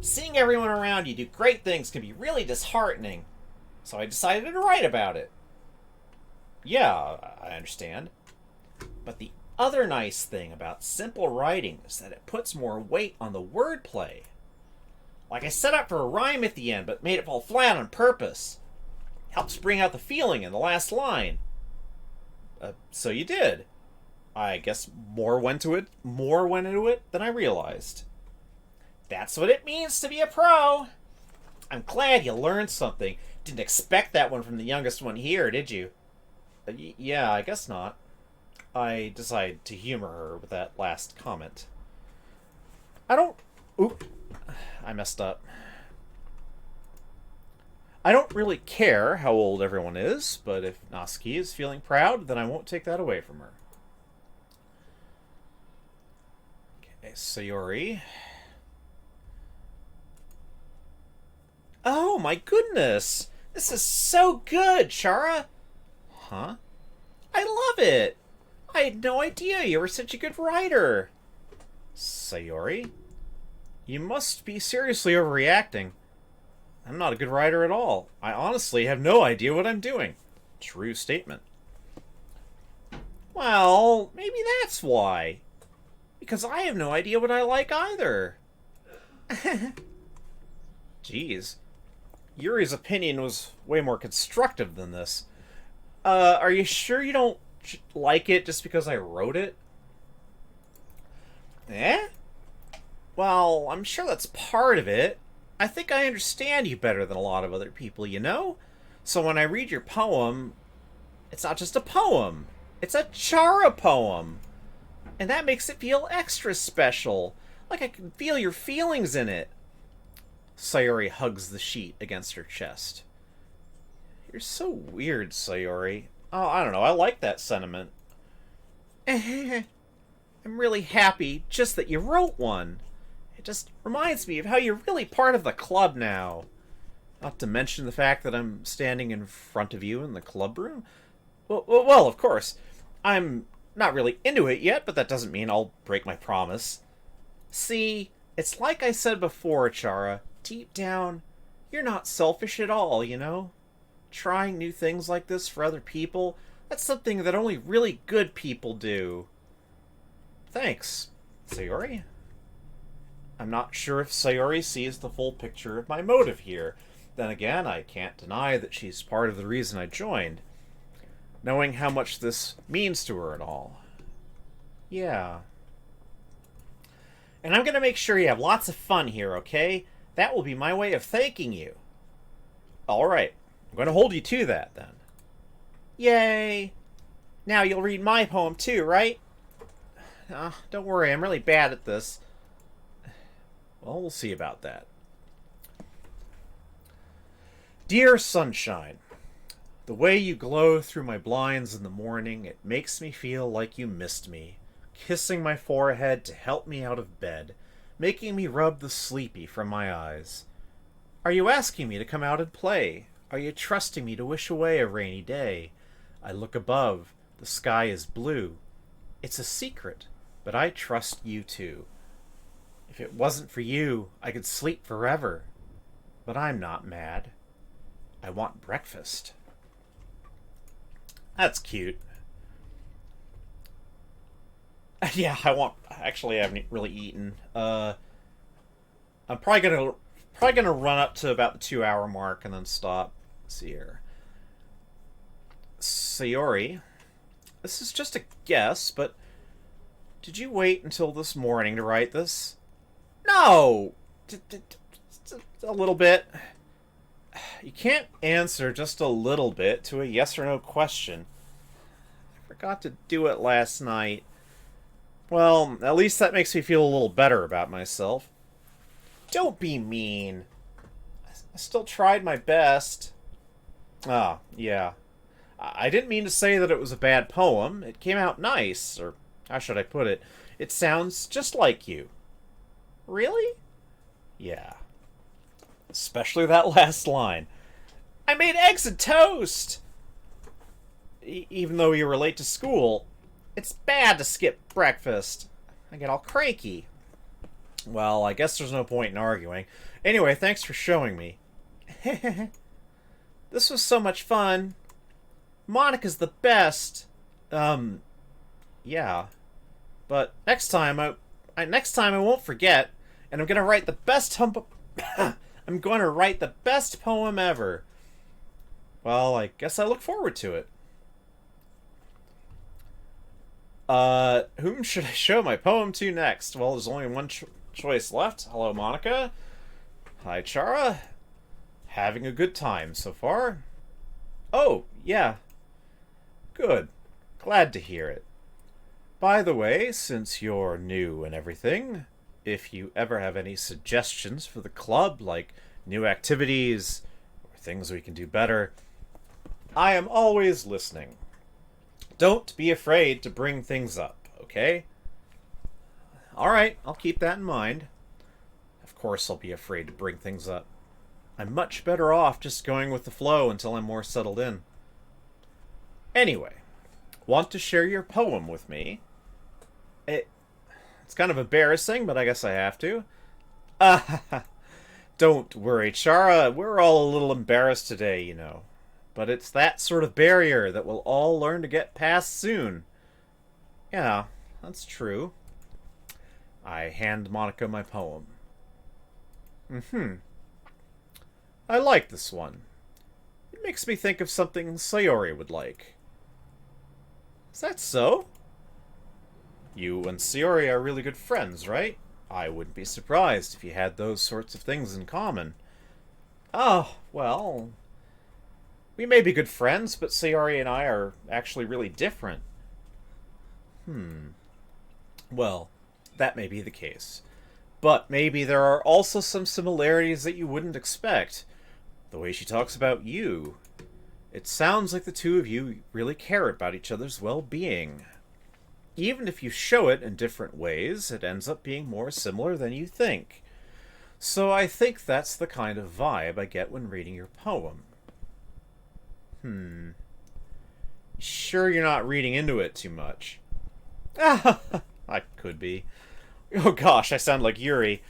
Seeing everyone around you do great things can be really disheartening, so I decided to write about it. Yeah, I understand. But the other nice thing about simple writing is that it puts more weight on the wordplay. Like I set up for a rhyme at the end, but made it fall flat on purpose. Helps bring out the feeling in the last line. So you did. I guess more went into it than I realized. That's what it means to be a pro. I'm glad you learned something. Didn't expect that one from the youngest one here, did you? Yeah, I guess not. I decided to humor her with that last comment. Oop. I messed up. I don't really care how old everyone is, but if Noski is feeling proud, then I won't take that away from her. Okay, Sayori. Oh my goodness! This is so good, Chara! Huh? I love it! I had no idea you were such a good writer! Sayori? You must be seriously overreacting. I'm not a good writer at all. I honestly have no idea what I'm doing. True statement. Well, maybe that's why. Because I have no idea what I like either. Jeez. Yuri's opinion was way more constructive than this. Are you sure you don't like it just because I wrote it? Eh? Well, I'm sure that's part of it. I think I understand you better than a lot of other people, you know? So when I read your poem, it's not just a poem. It's a Chara poem. And that makes it feel extra special. Like I can feel your feelings in it. Sayori hugs the sheet against her chest. You're so weird, Sayori. Oh, I don't know. I like that sentiment. I'm really happy just that you wrote one. It just reminds me of how you're really part of the club now. Not to mention the fact that I'm standing in front of you in the club room. Well, of course. I'm not really into it yet, but that doesn't mean I'll break my promise. See, it's like I said before, Chara. Deep down, you're not selfish at all, you know? Trying new things like this for other people, that's something that only really good people do. Thanks, Sayori. I'm not sure if Sayori sees the full picture of my motive here. Then again, I can't deny that she's part of the reason I joined. Knowing how much this means to her and all. Yeah. And I'm gonna make sure you have lots of fun here, okay? That will be my way of thanking you. Alright, I'm gonna hold you to that, then. Yay! Now you'll read my poem too, right? Don't worry, I'm really bad at this. Well, we'll see about that. Dear Sunshine, the way you glow through my blinds in the morning, it makes me feel like you missed me, kissing my forehead to help me out of bed, making me rub the sleepy from my eyes. Are you asking me to come out and play? Are you trusting me to wish away a rainy day? I look above, the sky is blue. It's a secret, but I trust you too. If it wasn't for you, I could sleep forever. But I'm not mad. I want breakfast. That's cute. Yeah, actually, I haven't really eaten. I'm probably gonna run up to about the 2 hour mark and then stop. Let's see here. Sayori, this is just a guess, but did you wait until this morning to write this? No! A little bit. You can't answer just a little bit to a yes or no question. I forgot to do it last night. Well, at least that makes me feel a little better about myself. Don't be mean. I still tried my best. Ah, yeah. I didn't mean to say that it was a bad poem. It came out nice, or how should I put it? It sounds just like you. Really? Yeah. Especially that last line. I made eggs and toast! Even though you were late to school, it's bad to skip breakfast. I get all cranky. Well, I guess there's no point in arguing. Anyway, thanks for showing me. This was so much fun. Monica's the best. Yeah. But next time I won't forget, and I'm gonna write the best I'm gonna write the best poem ever. Well, I guess I look forward to it. Whom should I show my poem to next? Well, there's only one choice left. Hello, Monica. Hi, Chara. Having a good time so far? Oh, yeah. Good. Glad to hear it. By the way, since you're new and everything, if you ever have any suggestions for the club, like new activities or things we can do better, I am always listening. Don't be afraid to bring things up, okay? Alright, I'll keep that in mind. Of course I'll be afraid to bring things up. I'm much better off just going with the flow until I'm more settled in. Anyway, want to share your poem with me? It's kind of embarrassing, but I guess I have to. Don't worry, Chara. We're all a little embarrassed today, you know. But it's that sort of barrier that we'll all learn to get past soon. Yeah, that's true. I hand Monica my poem. Mm-hmm. I like this one. It makes me think of something Sayori would like. Is that so? You and Sayori are really good friends, right? I wouldn't be surprised if you had those sorts of things in common. Oh, well, we may be good friends, but Sayori and I are actually really different. Hmm. Well, that may be the case. But maybe there are also some similarities that you wouldn't expect. The way she talks about you. It sounds like the two of you really care about each other's well-being. Even if you show it in different ways, it ends up being more similar than you think. So I think that's the kind of vibe I get when reading your poem. Hmm. Sure you're not reading into it too much? Ah, I could be. Oh gosh, I sound like Yuri.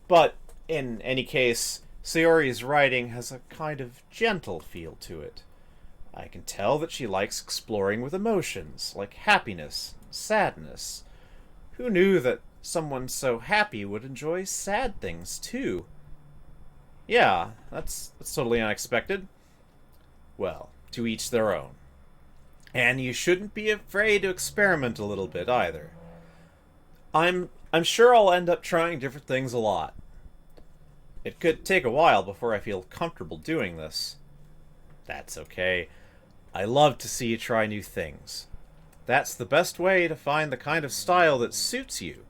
But in any case, Sayori's writing has a kind of gentle feel to it. I can tell that she likes exploring with emotions, like happiness, sadness. Who knew that someone so happy would enjoy sad things too? Yeah, that's totally unexpected. Well, to each their own. And you shouldn't be afraid to experiment a little bit either. I'm sure I'll end up trying different things a lot. It could take a while before I feel comfortable doing this. That's okay. I love to see you try new things. That's the best way to find the kind of style that suits you.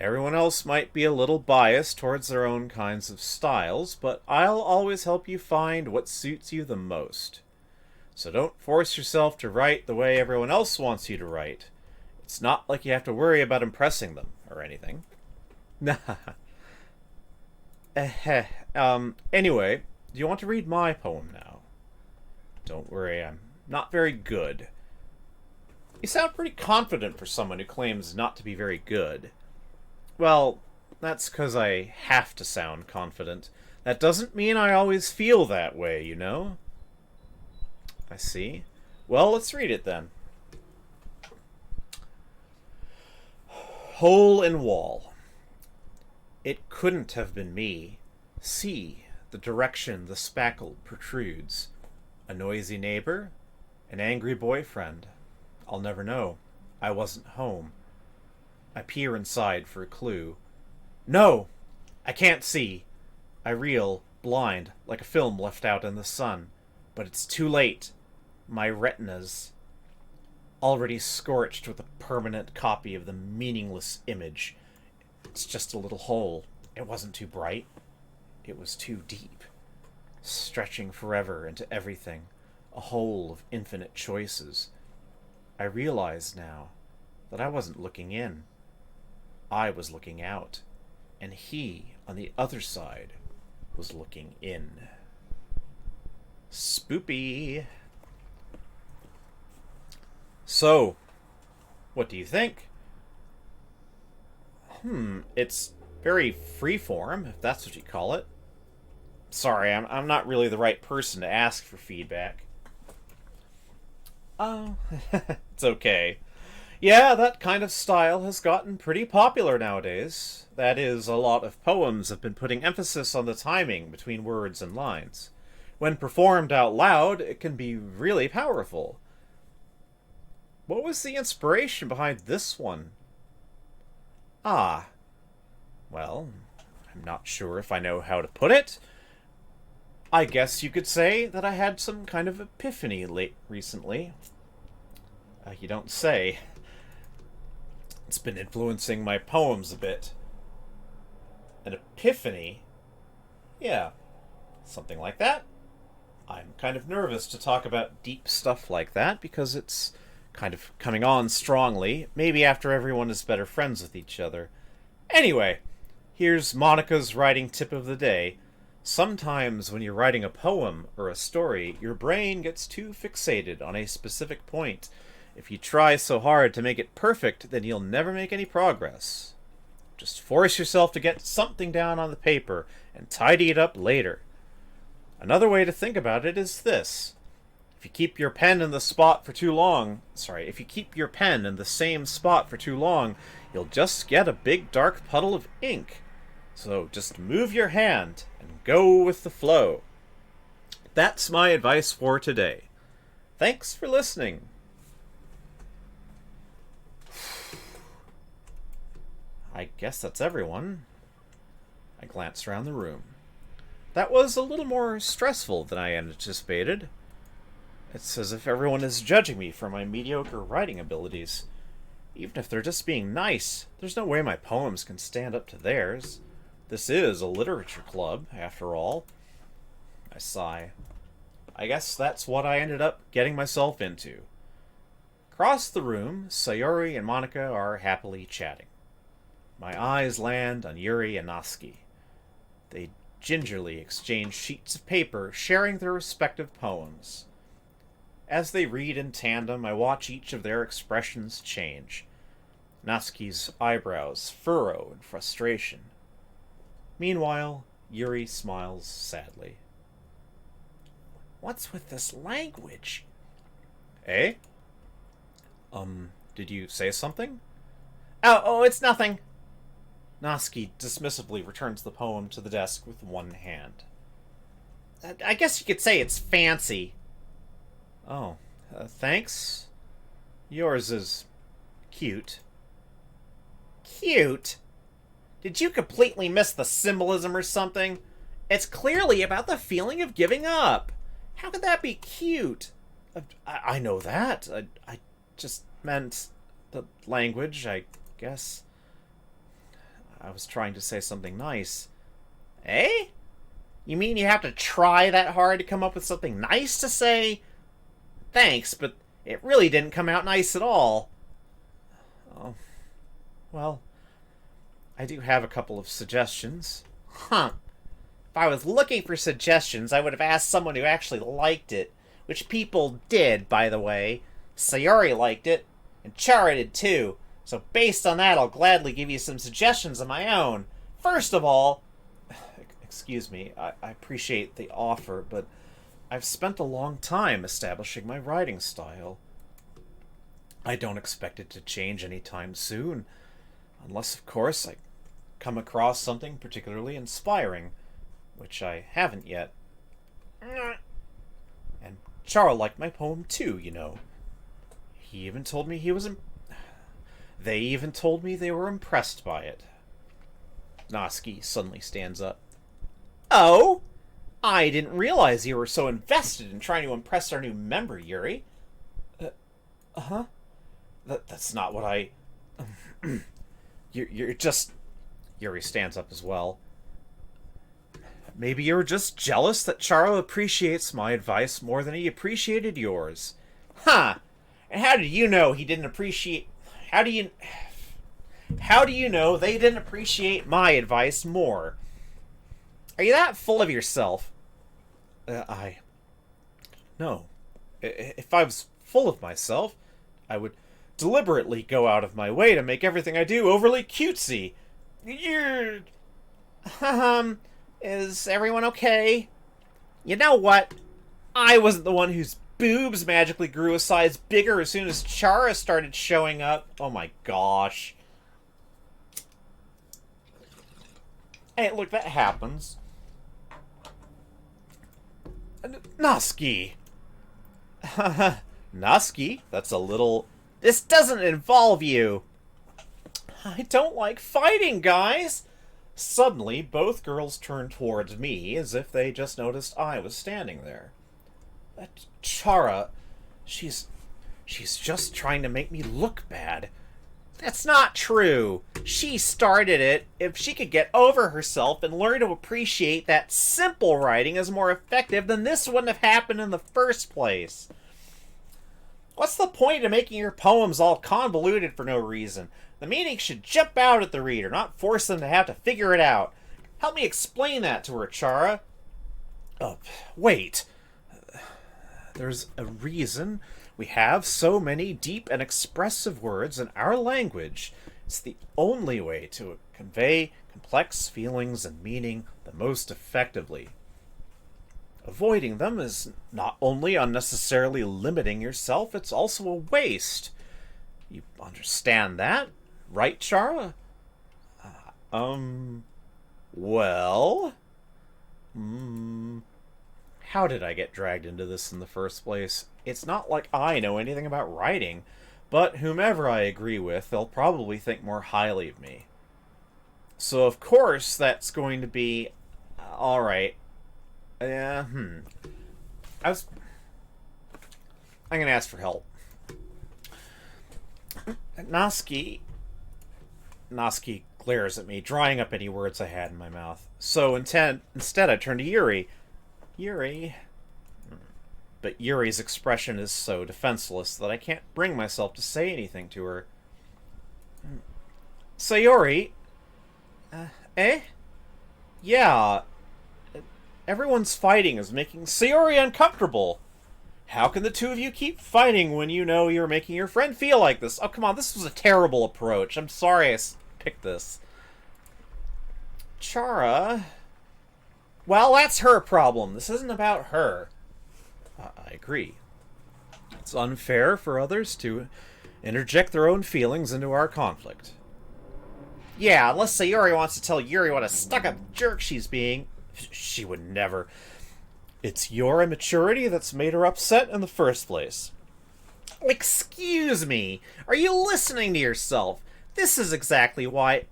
Everyone else might be a little biased towards their own kinds of styles, but I'll always help you find what suits you the most. So don't force yourself to write the way everyone else wants you to write. It's not like you have to worry about impressing them or anything. Anyway, do you want to read my poem now? Don't worry, I'm not very good. You sound pretty confident for someone who claims not to be very good. Well, that's because I have to sound confident. That doesn't mean I always feel that way, you know? I see. Well, let's read it then. Hole in wall. It couldn't have been me. See, the direction the spackle protrudes. A noisy neighbor? An angry boyfriend? I'll never know. I wasn't home. I peer inside for a clue. No! I can't see. I reel, blind, like a film left out in the sun. But it's too late. My retinas, already scorched with a permanent copy of the meaningless image. It's just a little hole. It wasn't too bright. It was too deep. Stretching forever into everything. A hole of infinite choices. I realize now that I wasn't looking in. I was looking out. And he, on the other side, was looking in. Spoopy. So, what do you think? It's very freeform, if that's what you call it. Sorry, I'm not really the right person to ask for feedback. Oh, it's okay. Yeah, that kind of style has gotten pretty popular nowadays. That is, a lot of poems have been putting emphasis on the timing between words and lines. When performed out loud, it can be really powerful. What was the inspiration behind this one? Ah, well, I'm not sure if I know how to put it. I guess you could say that I had some kind of epiphany recently. You don't say. It's been influencing my poems a bit. An epiphany? Yeah, something like that. I'm kind of nervous to talk about deep stuff like that because it's kind of coming on strongly, maybe after everyone is better friends with each other. Anyway, here's Monica's writing tip of the day. Sometimes when you're writing a poem or a story, your brain gets too fixated on a specific point. If you try so hard to make it perfect, then you'll never make any progress. Just force yourself to get something down on the paper and tidy it up later. Another way to think about it is this. If you keep your pen in the spot for too long, if you keep your pen in the same spot for too long, you'll just get a big dark puddle of ink. So just move your hand and go with the flow. That's my advice for today. Thanks for listening. I guess that's everyone. I glanced around the room. That was a little more stressful than I anticipated. It's as if everyone is judging me for my mediocre writing abilities. Even if they're just being nice, there's no way my poems can stand up to theirs. This is a literature club, after all. I sigh. I guess that's what I ended up getting myself into. Across the room, Sayori and Monica are happily chatting. My eyes land on Yuri and Natsuki. They gingerly exchange sheets of paper, sharing their respective poems. As they read in tandem, I watch each of their expressions change. Natsuki's eyebrows furrow in frustration. Meanwhile, Yuri smiles sadly. What's with this language? Eh? Did you say something? Oh, it's nothing. Natsuki dismissively returns the poem to the desk with one hand. I guess you could say it's fancy. Oh, thanks. Yours is cute. Cute? Did you completely miss the symbolism or something? It's clearly about the feeling of giving up. How could that be cute? I know that. I just meant the language, I guess. I was trying to say something nice. Eh? You mean you have to try that hard to come up with something nice to say? Thanks, but it really didn't come out nice at all. Oh, well, I do have a couple of suggestions. Huh. If I was looking for suggestions, I would have asked someone who actually liked it. Which people did, by the way. Sayori liked it, and Chara did too. So based on that, I'll gladly give you some suggestions of my own. First of all, excuse me, I appreciate the offer, but I've spent a long time establishing my writing style. I don't expect it to change anytime soon. Unless, of course, I come across something particularly inspiring, which I haven't yet. And Chara liked my poem too, you know. He even told me he was They even told me they were impressed by it. Natsuki suddenly stands up. Oh? I didn't realize you were so invested in trying to impress our new member, Yuri. Huh? That's not what I... You're just... Yuri stands up as well. Maybe you're just jealous that Chara appreciates my advice more than he appreciated yours. Huh! And how do you know he didn't appreciate... How do you know they didn't appreciate my advice more? Are you that full of yourself? No. If I was full of myself, I would deliberately go out of my way to make everything I do overly cutesy. You're... Is everyone okay? You know what? I wasn't the one whose boobs magically grew a size bigger as soon as Chara started showing up. Oh my gosh. Hey, look, that happens. Natsuki. Natsuki? That's a little... This doesn't involve you. I don't like fighting, guys. Suddenly, both girls turned towards me as if they just noticed I was standing there. Chara, she's just trying to make me look bad. That's not true. She started it. If she could get over herself and learn to appreciate that simple writing is more effective, then this wouldn't have happened in the first place. What's the point of making your poems all convoluted for no reason? The meaning should jump out at the reader, not force them to have to figure it out. Help me explain that to her, Chara. Oh, wait. There's a reason we have so many deep and expressive words in our language. It's the only way to convey complex feelings and meaning the most effectively. Avoiding them is not only unnecessarily limiting yourself, it's also a waste. You understand that, right, Chara? Well, how did I get dragged into this in the first place? It's not like I know anything about writing, but whomever I agree with, they'll probably think more highly of me. So of course that's going to be all right. Yeah, I was. I'm gonna ask for help. Naski. Naski glares at me, drying up any words I had in my mouth. So instead, I turn to Yuri. Yuri. But Yuri's expression is so defenseless that I can't bring myself to say anything to her. Sayori. Eh? Yeah. Everyone's fighting is making Sayori uncomfortable. How can the two of you keep fighting when you know you're making your friend feel like this? Oh, come on, this was a terrible approach. I'm sorry I picked this. Chara. Well, that's her problem. This isn't about her. I agree. It's unfair for others to interject their own feelings into our conflict. Yeah, unless Sayori wants to tell Yuri what a stuck-up jerk she's being. She would never. It's your immaturity that's made her upset in the first place. Excuse me. Are you listening to yourself? This is exactly why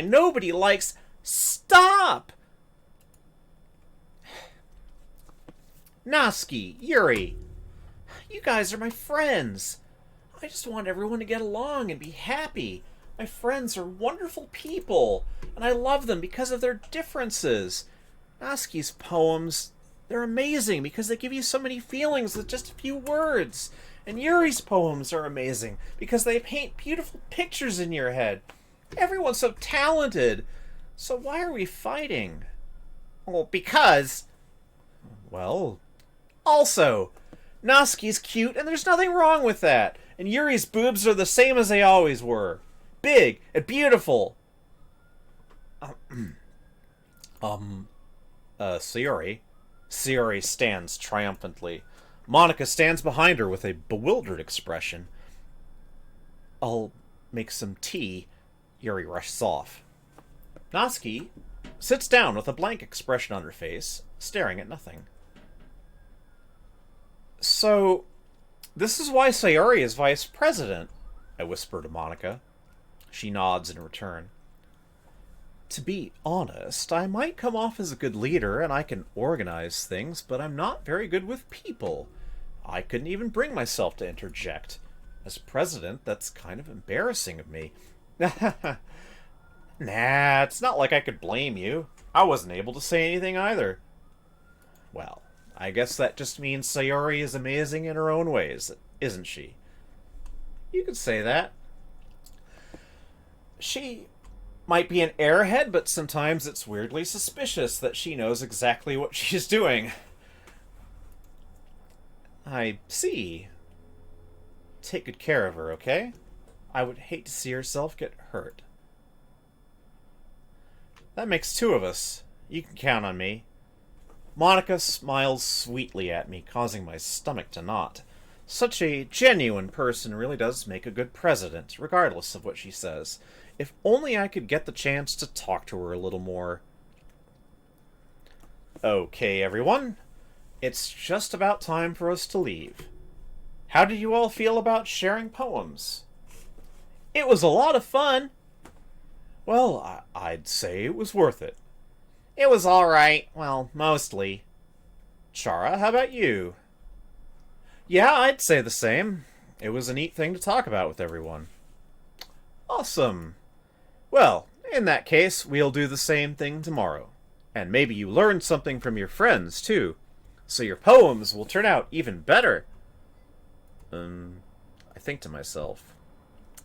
nobody likes... Stop! Naski, Yuri, you guys are my friends. I just want everyone to get along and be happy. My friends are wonderful people, and I love them because of their differences. Naski's poems, they're amazing because they give you so many feelings with just a few words. And Yuri's poems are amazing because they paint beautiful pictures in your head. Everyone's so talented. So why are we fighting? Well, because... Well... Also, Naski's cute and there's nothing wrong with that. And Yuri's boobs are the same as they always were. Big and beautiful. Sayori. Sayori stands triumphantly. Monica stands behind her with a bewildered expression. I'll make some tea. Yuri rushes off. Naski sits down with a blank expression on her face, staring at nothing. So, this is why Sayori is vice president, I whisper to Monica. She nods in return. To be honest, I might come off as a good leader and I can organize things, but I'm not very good with people. I couldn't even bring myself to interject. As president, that's kind of embarrassing of me. Nah, it's not like I could blame you. I wasn't able to say anything either. Well, I guess that just means Sayori is amazing in her own ways, isn't she? You could say that. She might be an airhead, but sometimes it's weirdly suspicious that she knows exactly what she's doing. I see. Take good care of her, okay? I would hate to see herself get hurt. That makes two of us. You can count on me. Monica smiles sweetly at me, causing my stomach to knot. Such a genuine person really does make a good president, regardless of what she says. If only I could get the chance to talk to her a little more. Okay, everyone. It's just about time for us to leave. How did you all feel about sharing poems? It was a lot of fun. Well, I'd say it was worth it. It was alright. Well, mostly. Chara, how about you? Yeah, I'd say the same. It was a neat thing to talk about with everyone. Awesome. Well, in that case, we'll do the same thing tomorrow. And maybe you learned something from your friends, too. So your poems will turn out even better. I think to myself.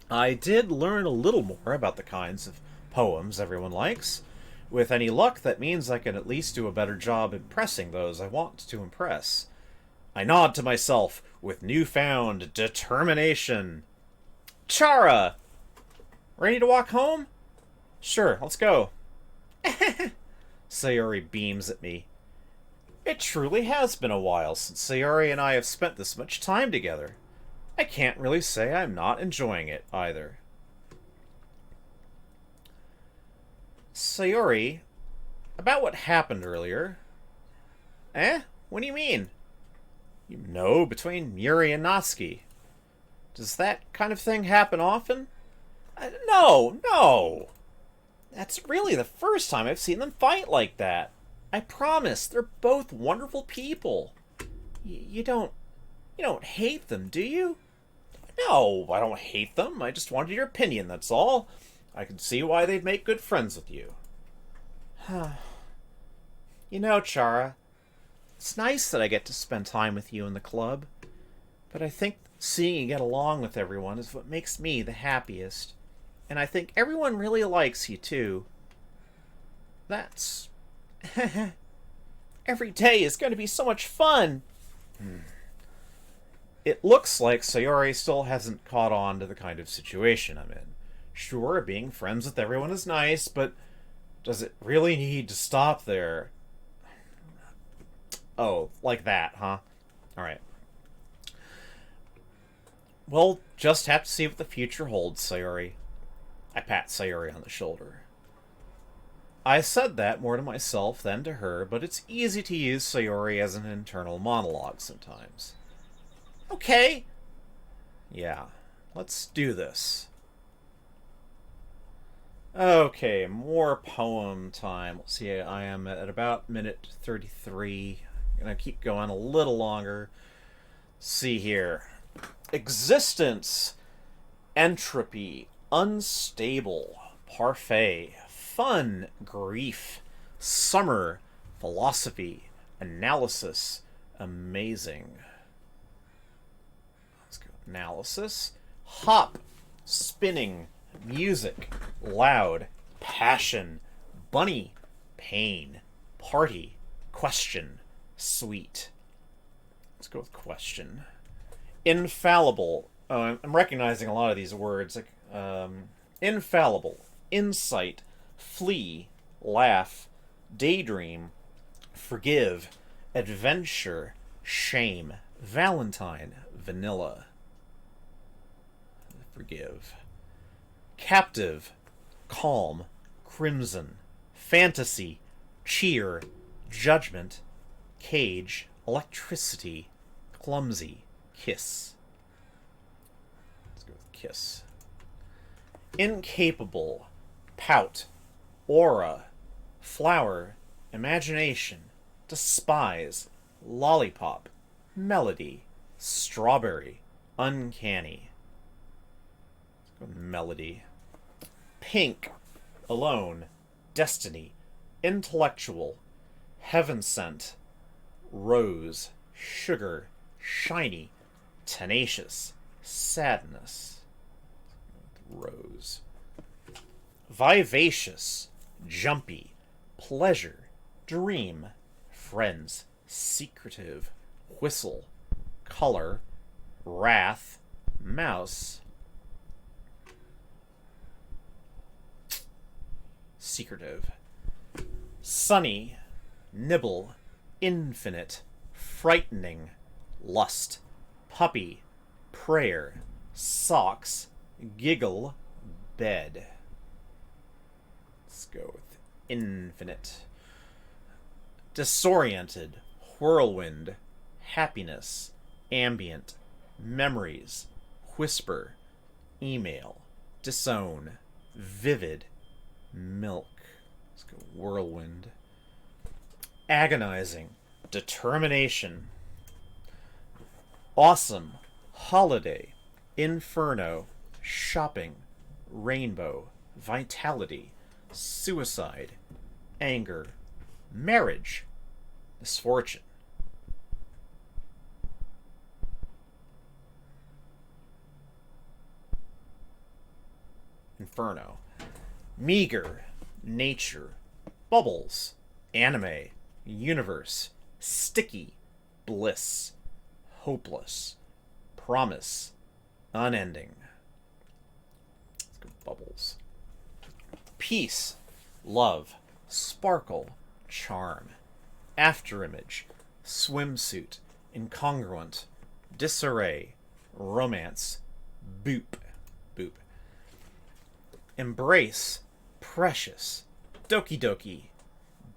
I did learn a little more about the kinds of poems everyone likes. With any luck, that means I can at least do a better job impressing those I want to impress. I nod to myself with newfound determination. Chara! Ready to walk home? Sure, let's go. Sayori beams at me. It truly has been a while since Sayori and I have spent this much time together. I can't really say I'm not enjoying it, either. Sayori, about what happened earlier. Eh? What do you mean? You know, between Yuri and Natsuki. Does that kind of thing happen often? No, no! That's really the first time I've seen them fight like that. I promise, they're both wonderful people. You don't... You don't hate them, do you? No, I don't hate them. I just wanted your opinion, that's all. I can see why they'd make good friends with you. You know, Chara, it's nice that I get to spend time with you in the club, but I think seeing you get along with everyone is what makes me the happiest. And I think everyone really likes you, too. That's... Every day is going to be so much fun! It looks like Sayori still hasn't caught on to the kind of situation I'm in. Sure, being friends with everyone is nice, but does it really need to stop there? Oh, like that, huh? Alright. We'll just have to see what the future holds, Sayori. I pat Sayori on the shoulder. I said that more to myself than to her, but it's easy to use Sayori as an internal monologue sometimes. Okay. Yeah, let's do this. Okay, more poem time. Let's see, I am at about minute 33. I'm gonna keep going a little longer. Let's see here. Existence. Entropy. Unstable. Parfait. Fun. Grief. Summer. Philosophy. Analysis. Amazing. Let's go. Analysis. Hop. Spinning. Music. Loud. Passion. Bunny. Pain. Party. Question. Sweet. Let's go with question. Infallible. Oh, I'm recognizing a lot of these words. Like, infallible. Insight. Flee. Laugh. Daydream. Forgive. Adventure. Shame. Valentine. Vanilla. Forgive. Captive. Calm. Crimson. Fantasy. Cheer. Judgment. Cage. Electricity. Clumsy. Kiss. Let's go with kiss. Incapable. Pout. Aura. Flower. Imagination. Despise. Lollipop. Melody. Strawberry. Uncanny. Let's go with melody. Pink. Alone. Destiny. Intellectual. Heaven sent. Rose. Sugar. Shiny. Tenacious. Sadness. Rose. Vivacious. Jumpy. Pleasure. Dream. Friends. Secretive. Whistle. Color. Wrath. Mouse. Secretive. Sunny. Nibble. Infinite. Frightening. Lust. Puppy. Prayer. Socks. Giggle. Bed. Let's go with infinite. Disoriented. Whirlwind. Happiness. Ambient. Memories. Whisper. Email. Disown. Vivid. Milk. Let's go whirlwind. Agonizing. Determination. Awesome. Holiday. Inferno. Shopping. Rainbow. Vitality. Suicide. Anger. Marriage. Misfortune. Inferno. Meager. Nature. Bubbles. Anime. Universe. Sticky. Bliss. Hopeless. Promise. Unending. Let's go bubbles. Peace. Love. Sparkle. Charm. Afterimage. Swimsuit. Incongruent. Disarray. Romance. Boop. Boop. Embrace. Precious. Doki Doki,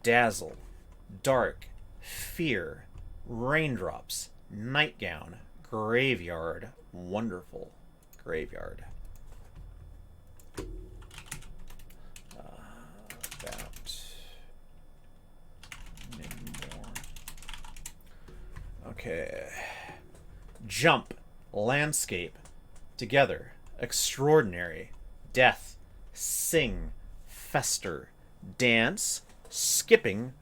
dazzle, dark, fear, raindrops, nightgown, graveyard, wonderful, graveyard. About maybe more. Okay. Jump, landscape, together, extraordinary, death, sing, fester, dance, skipping,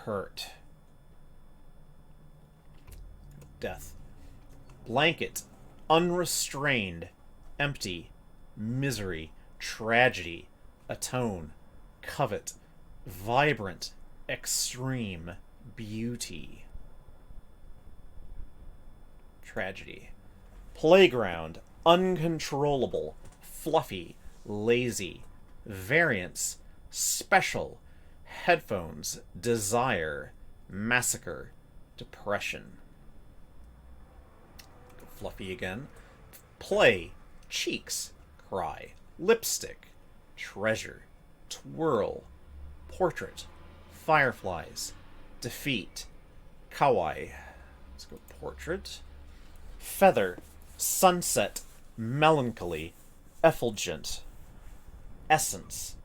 hurt. Death. Blanket, unrestrained, empty, misery, tragedy, atone, covet, vibrant, extreme, beauty. Tragedy. Playground, uncontrollable, fluffy, lazy, variance, special, headphones, desire, massacre, depression. Fluffy again. Play, cheeks, cry, lipstick, treasure, twirl, portrait, fireflies, defeat, kawaii. Let's go portrait. Feather, sunset, melancholy, effulgent, essence,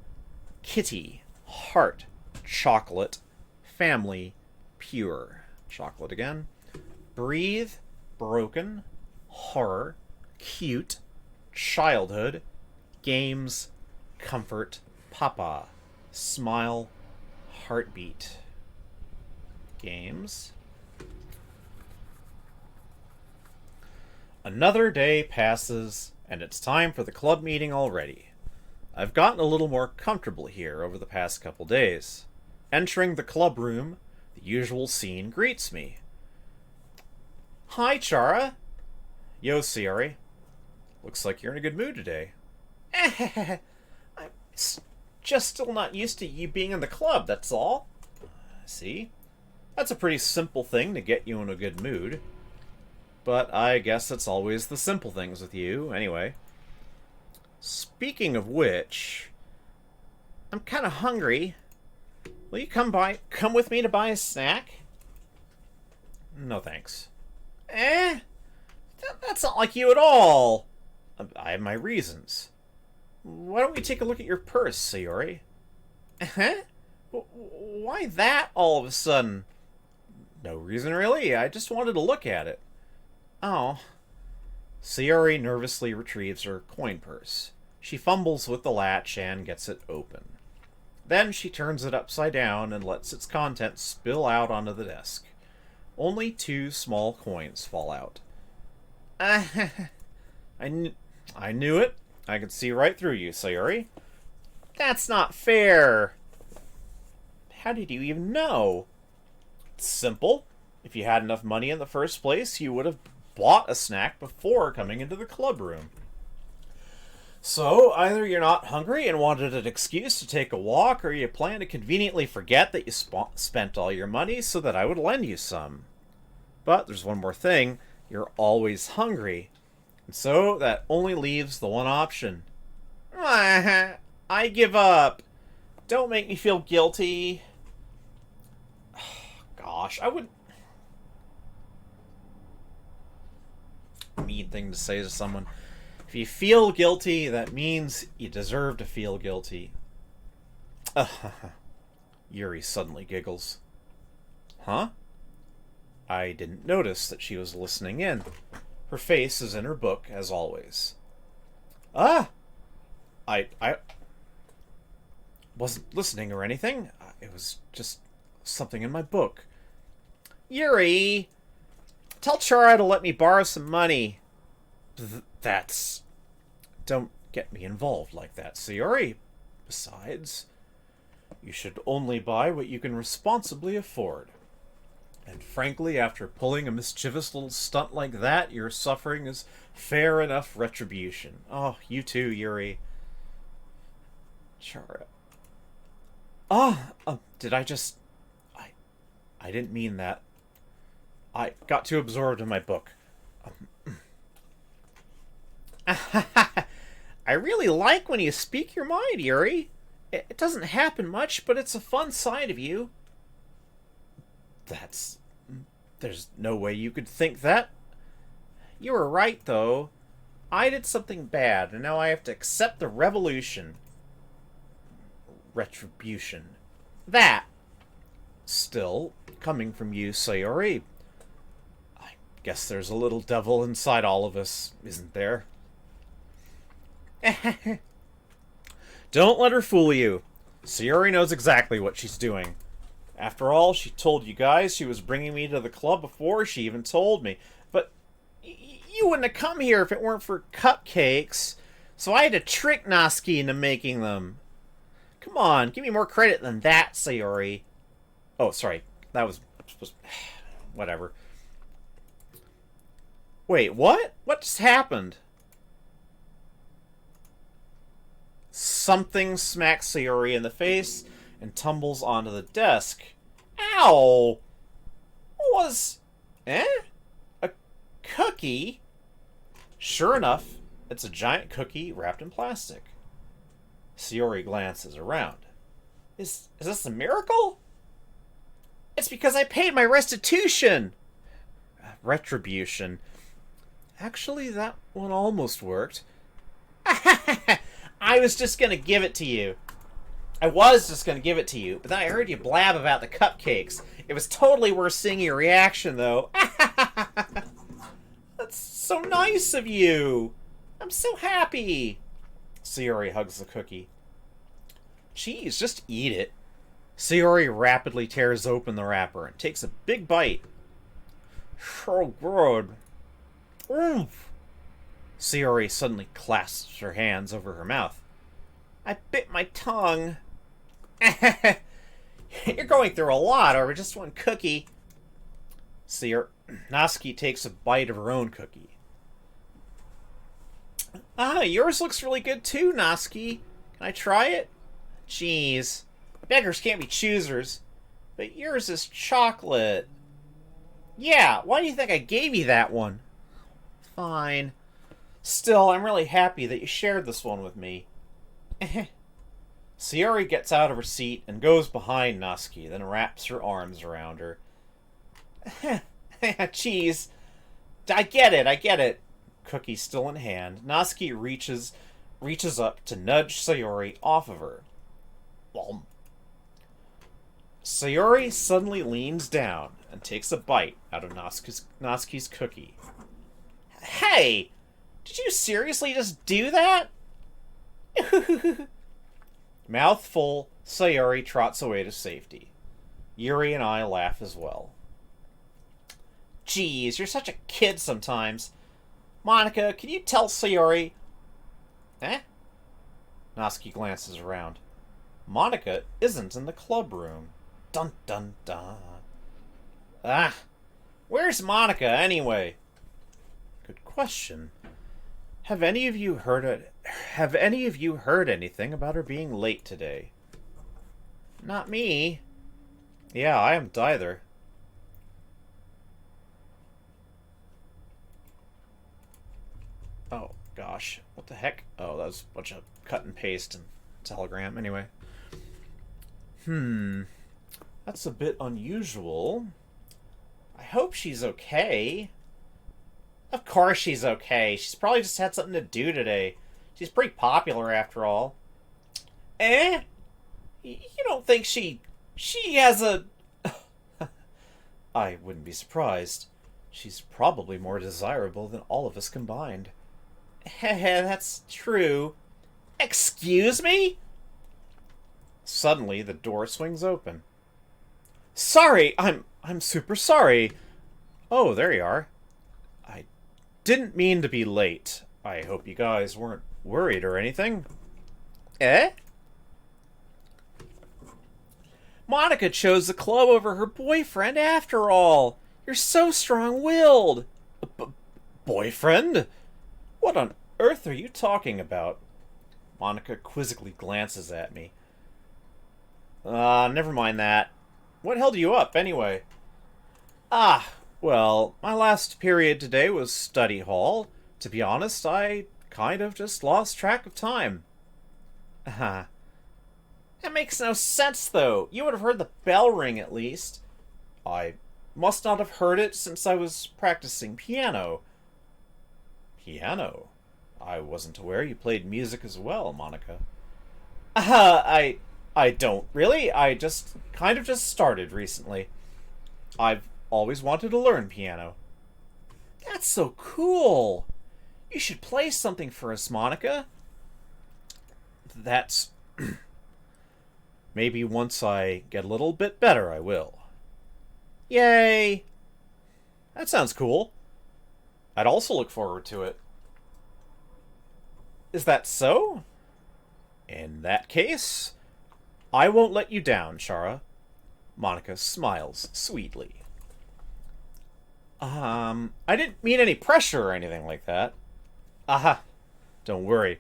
kitty, heart, chocolate, family, pure. Chocolate again. Breathe, broken, horror, cute, childhood, games, comfort, papa, smile, heartbeat. Games. Another day passes, and it's time for the club meeting already. I've gotten a little more comfortable here over the past couple days. Entering the club room, the usual scene greets me. Hi, Chara. Yo, Sayori. Looks like you're in a good mood today. I'm just still not used to you being in the club, that's all. See? That's a pretty simple thing to get you in a good mood. But I guess it's always the simple things with you, anyway. Speaking of which, I'm kind of hungry. Will you come with me to buy a snack? No thanks. That's not like you at all. I have my reasons. Why don't we take a look at your purse, Sayori? Huh? Why that all of a sudden? No reason really, I just wanted to look at it. Oh. Sayori nervously retrieves her coin purse. She fumbles with the latch and gets it open. Then she turns it upside down and lets its contents spill out onto the desk. Only 2 small coins fall out. I knew it. I could see right through you, Sayori. That's not fair. How did you even know? It's simple. If you had enough money in the first place, you would have bought a snack before coming into the club room. So, either you're not hungry and wanted an excuse to take a walk, or you plan to conveniently forget that you spent all your money so that I would lend you some. But there's one more thing. You're always hungry. And so, that only leaves the one option. I give up. Don't make me feel guilty. Gosh, I would... Mean thing to say to someone. If you feel guilty, that means you deserve to feel guilty. Yuri suddenly giggles. Huh? I didn't notice that she was listening in. Her face is in her book, as always. I wasn't listening or anything. It was just something in my book. Yuri! Tell Chara to let me borrow some money. That's... Don't get me involved like that, Sayori. Besides, you should only buy what you can responsibly afford. And frankly, after pulling a mischievous little stunt like that, your suffering is fair enough retribution. Oh, you too, Yuri. Chara. Did I just... I didn't mean that. I got too absorbed in my book. I really like when you speak your mind, Yuri. It doesn't happen much, but it's a fun side of you. That's... There's no way you could think that. You were right, though. I did something bad, and now I have to accept the revolution. Retribution. That. Still, coming from you, Sayori. I guess there's a little devil inside all of us, isn't there? Don't let her fool you. Sayori knows exactly what she's doing. After all, she told you guys she was bringing me to the club before she even told me. But you wouldn't have come here if it weren't for cupcakes. So I had to trick Natsuki into making them. Come on, give me more credit than that, Sayori. Oh, sorry. That was... Whatever. Wait, what? What just happened? Something smacks Sayori in the face and tumbles onto the desk. Ow! What was... Eh? A cookie? Sure enough, it's a giant cookie wrapped in plastic. Sayori glances around. Is this a miracle? It's because I paid my restitution! Retribution. Actually, that one almost worked. I was just gonna give it to you. But then I heard you blab about the cupcakes. It was totally worth seeing your reaction, though. That's so nice of you. I'm so happy. Sayori hugs the cookie. Geez, just eat it. Sayori rapidly tears open the wrapper and takes a big bite. So good. Oomph. Sayori suddenly clasps her hands over her mouth. I bit my tongue. You're going through a lot over just one cookie. Natsuki takes a bite of her own cookie. Ah, yours looks really good too, Natsuki. Can I try it? Jeez. Beggars can't be choosers. But yours is chocolate. Yeah, why do you think I gave you that one? Fine. Still, I'm really happy that you shared this one with me. Sayori gets out of her seat and goes behind Natsuki, then wraps her arms around her. Jeez. I get it. Cookie still in hand, Natsuki reaches up to nudge Sayori off of her. Sayori suddenly leans down and takes a bite out of Natsuki's cookie. Hey! Did you seriously just do that? Mouth full, Sayori trots away to safety. Yuri and I laugh as well. Geez, you're such a kid sometimes. Monika, can you tell Sayori... Eh? Natsuki glances around. Monika isn't in the club room. Dun dun dun. Ah, where's Monika anyway? Good question. Have any of you heard anything about her being late today? Not me. Yeah, I haven't either. Oh, gosh. What the heck? Oh, that was a bunch of cut and paste and Telegram. Anyway. That's a bit unusual. I hope she's okay. Of course she's okay. She's probably just had something to do today. She's pretty popular after all. Eh? You don't think she has a... I wouldn't be surprised. She's probably more desirable than all of us combined. Heh, that's true. Excuse me? Suddenly, the door swings open. Sorry, I'm super sorry. Oh, there you are. I didn't mean to be late. I hope you guys weren't worried or anything. Eh? Monika chose the club over her boyfriend after all. You're so strong-willed. Boyfriend? What on earth are you talking about? Monika quizzically glances at me. Never mind that. What held you up, anyway? Well, my last period today was study hall. To be honest, I kind of just lost track of time. That makes no sense, though. You would have heard the bell ring, at least. I must not have heard it since I was practicing piano. Piano? I wasn't aware you played music as well, Monica. I don't really. I just started recently. I've always wanted to learn piano. That's so cool. You should play something for us, Monica. That's... Maybe once I get a little bit better, I will. Yay! That sounds cool. I'd also look forward to it. Is that so? In that case, I won't let you down, Chara. Monica smiles sweetly. I didn't mean any pressure or anything like that. Aha, don't worry.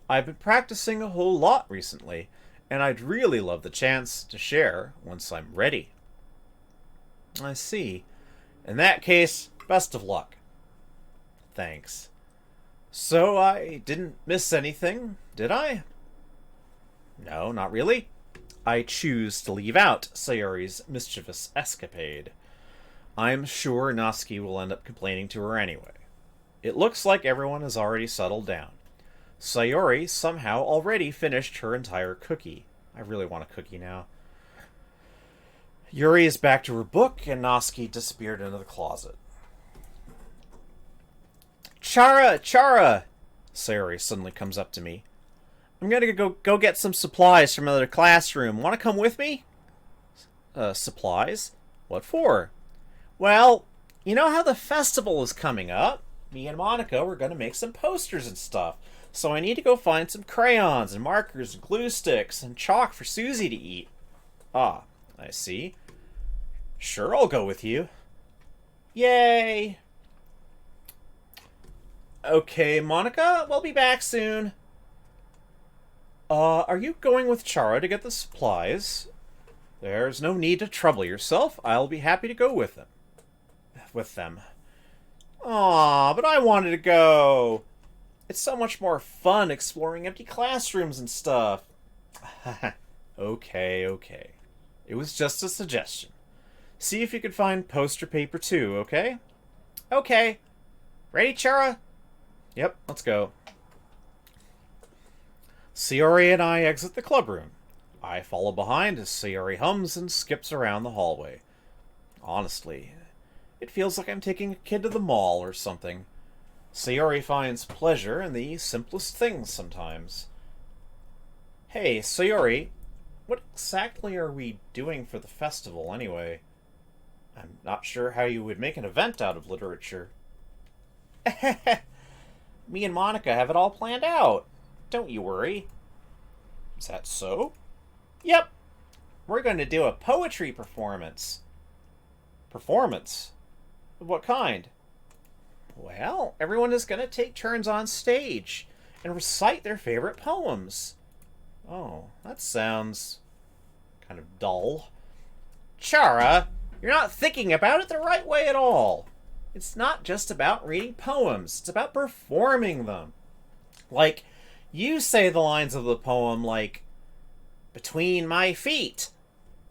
I've been practicing a whole lot recently, and I'd really love the chance to share once I'm ready. I see. In that case, best of luck. Thanks. So I didn't miss anything, did I? No, not really. I choose to leave out Sayori's mischievous escapade. I'm sure Natsuki will end up complaining to her anyway. It looks like everyone has already settled down. Sayori somehow already finished her entire cookie. I really want a cookie now. Yuri is back to her book, and Natsuki disappeared into the closet. Chara! Chara! Sayori suddenly comes up to me. I'm gonna go get some supplies from another classroom. Want to come with me? Supplies? What for? Well, you know how the festival is coming up? Me and Monica were gonna make some posters and stuff. So I need to go find some crayons and markers and glue sticks and chalk for Susie to eat. Ah, I see. Sure, I'll go with you. Yay! Okay, Monica, we'll be back soon. Are you going with Chara to get the supplies? There's no need to trouble yourself. I'll be happy to go with them. Aw, but I wanted to go. It's so much more fun exploring empty classrooms and stuff. Okay. It was just a suggestion. See if you could find poster paper too, okay? Okay. Ready, Chara? Yep, let's go. Sayori and I exit the clubroom. I follow behind as Sayori hums and skips around the hallway. Honestly, it feels like I'm taking a kid to the mall or something. Sayori finds pleasure in the simplest things sometimes. Hey, Sayori, what exactly are we doing for the festival anyway? I'm not sure how you would make an event out of literature. Me and Monica have it all planned out. Don't you worry. Is that so? Yep. We're going to do a poetry performance. Performance? Of what kind? Well, everyone is going to take turns on stage and recite their favorite poems. Oh, that sounds kind of dull. Chara, you're not thinking about it the right way at all. It's not just about reading poems. It's about performing them. Like, you say the lines of the poem like, "Between my feet,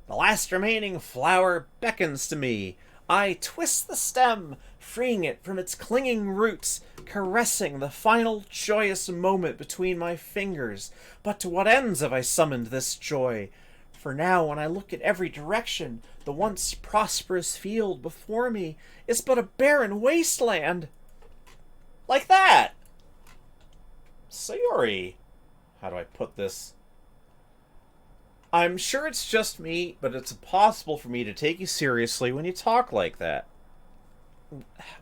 the last remaining flower beckons to me. I twist the stem, freeing it from its clinging roots, caressing the final joyous moment between my fingers. But to what ends have I summoned this joy? For now, when I look in every direction, the once prosperous field before me is but a barren wasteland." Like that! Sayori, how do I put this? I'm sure it's just me, but it's impossible for me to take you seriously when you talk like that.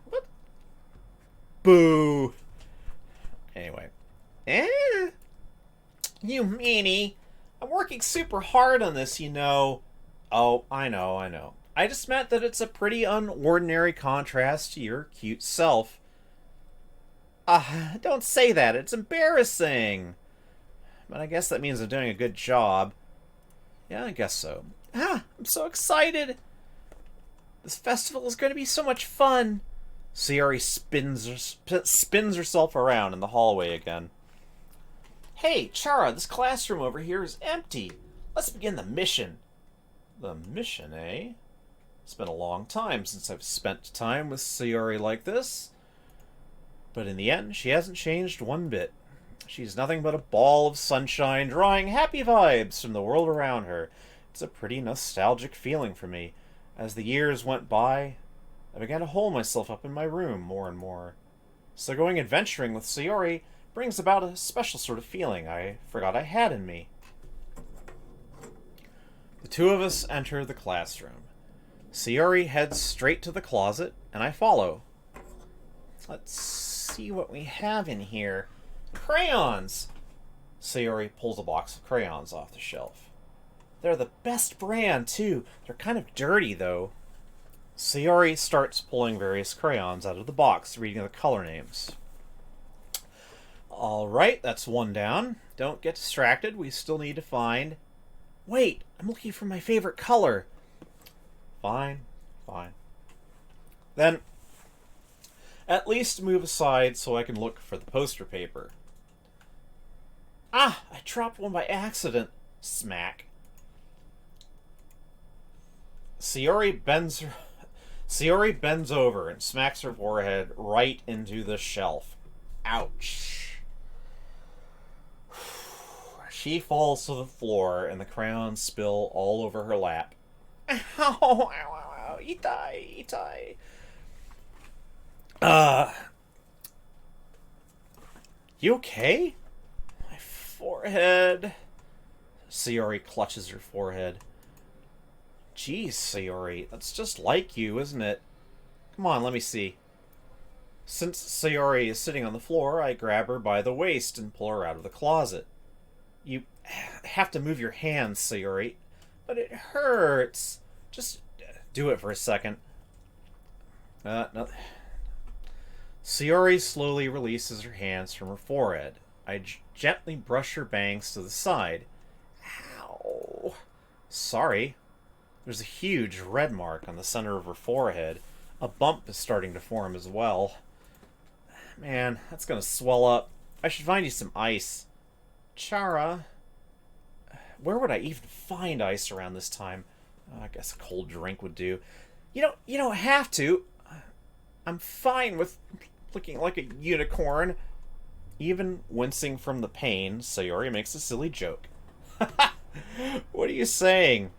What? Boo! Anyway. You meanie. I'm working super hard on this, you know. Oh, I know. I just meant that it's a pretty unordinary contrast to your cute self. Don't say that. It's embarrassing. But I guess that means I'm doing a good job. Yeah, I guess so. I'm so excited. This festival is going to be so much fun. Sayori spins herself around in the hallway again. Hey, Chara, this classroom over here is empty. Let's begin the mission. The mission, eh? It's been a long time since I've spent time with Sayori like this. But in the end, she hasn't changed one bit. She's nothing but a ball of sunshine, drawing happy vibes from the world around her. It's a pretty nostalgic feeling for me. As the years went by, I began to hole myself up in my room more and more. So going adventuring with Sayori brings about a special sort of feeling I forgot I had in me. The two of us enter the classroom. Sayori heads straight to the closet, and I follow. Let's see what we have in here. Crayons! Sayori pulls a box of crayons off the shelf. They're the best brand, too. They're kind of dirty, though. Sayori starts pulling various crayons out of the box, reading the color names. Alright, that's one down. Don't get distracted. We still need to find... Wait, I'm looking for my favorite color. Fine. Then, at least move aside so I can look for the poster paper. Ah, I dropped one by accident. Smack. Sayori bends over and smacks her forehead right into the shelf. Ouch. She falls to the floor and the crayons spill all over her lap. Ow, ow, ow, ow, itai. You okay? My forehead. Sayori clutches her forehead. Geez, Sayori, that's just like you, isn't it? Come on, let me see. Since Sayori is sitting on the floor, I grab her by the waist and pull her out of the closet. You have to move your hands, Sayori. But it hurts. Just do it for a second. No. Sayori slowly releases her hands from her forehead. I gently brush her bangs to the side. Ow. Sorry. There's a huge red mark on the center of her forehead. A bump is starting to form as well. Man, that's gonna swell up. I should find you some ice. Chara. Where would I even find ice around this time? I guess a cold drink would do. You don't have to. I'm fine with looking like a unicorn. Even wincing from the pain, Sayori makes a silly joke. What are you saying?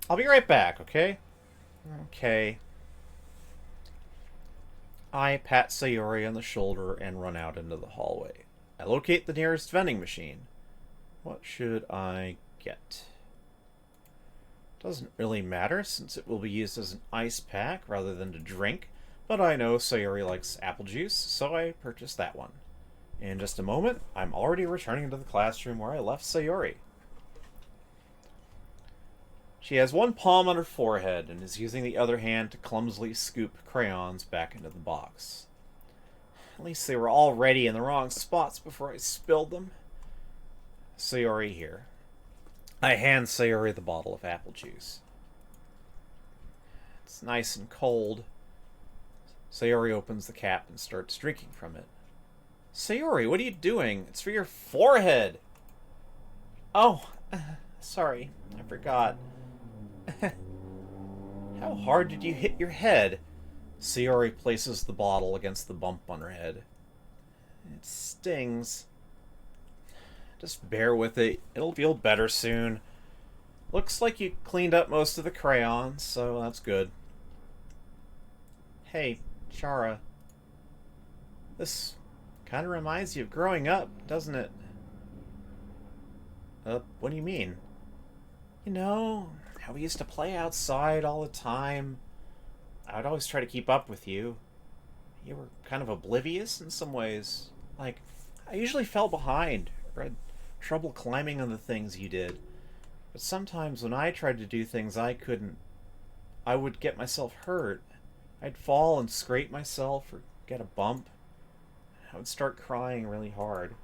I'll be right back, okay? Okay. I pat Sayori on the shoulder and run out into the hallway. I locate the nearest vending machine. What should I get? Doesn't really matter since it will be used as an ice pack rather than to drink, but I know Sayori likes apple juice, so I purchased that one. In just a moment, I'm already returning to the classroom where I left Sayori. She has one palm on her forehead and is using the other hand to clumsily scoop crayons back into the box. At least they were already in the wrong spots before I spilled them. Sayori here. I hand Sayori the bottle of apple juice. It's nice and cold. Sayori opens the cap and starts drinking from it. Sayori, what are you doing? It's for your forehead! Oh, sorry, I forgot. How hard did you hit your head? Sayori places the bottle against the bump on her head. It stings. Just bear with it. It'll feel better soon. Looks like you cleaned up most of the crayons, so that's good. Hey, Chara. This kind of reminds you of growing up, doesn't it? What do you mean? You know, how we used to play outside all the time. I would always try to keep up with you. You were kind of oblivious in some ways. Like, I usually fell behind, or had trouble climbing on the things you did. But sometimes when I tried to do things I couldn't, I would get myself hurt. I'd fall and scrape myself or get a bump. I would start crying really hard.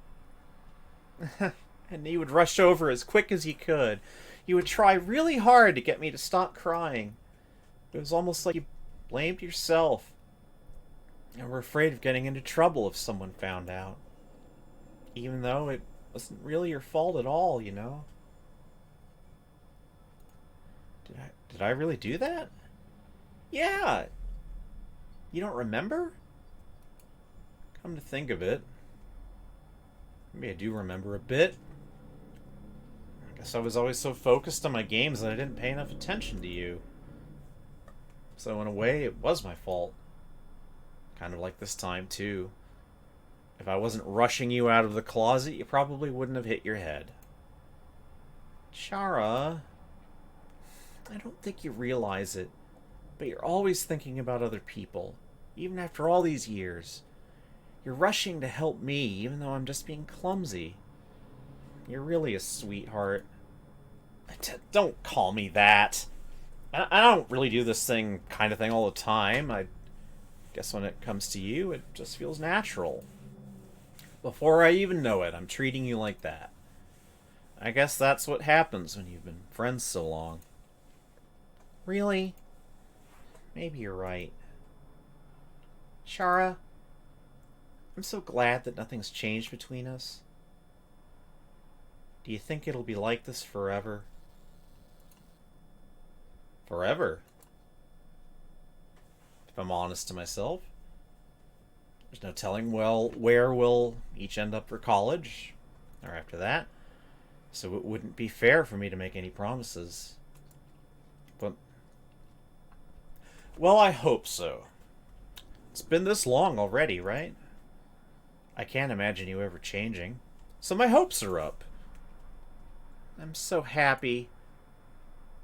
And you would rush over as quick as you could. You would try really hard to get me to stop crying. It was almost like you blamed yourself. And were afraid of getting into trouble if someone found out. Even though it wasn't really your fault at all, you know? Did I really do that? Yeah! You don't remember? Come to think of it, maybe I do remember a bit. I guess I was always so focused on my games that I didn't pay enough attention to you. So in a way, it was my fault. Kind of like this time, too. If I wasn't rushing you out of the closet, you probably wouldn't have hit your head. Chara, I don't think you realize it, but you're always thinking about other people, even after all these years. You're rushing to help me, even though I'm just being clumsy. You're really a sweetheart. Don't call me that. I don't really do this kind of thing all the time. I guess when it comes to you, it just feels natural. Before I even know it, I'm treating you like that. I guess that's what happens when you've been friends so long. Really? Maybe you're right. Chara, I'm so glad that nothing's changed between us. Do you think it'll be like this forever? Forever? If I'm honest to myself. There's no telling, well, where we'll each end up for college, or after that. So it wouldn't be fair for me to make any promises. But, well, I hope so. It's been this long already, right? I can't imagine you ever changing. So my hopes are up. I'm so happy.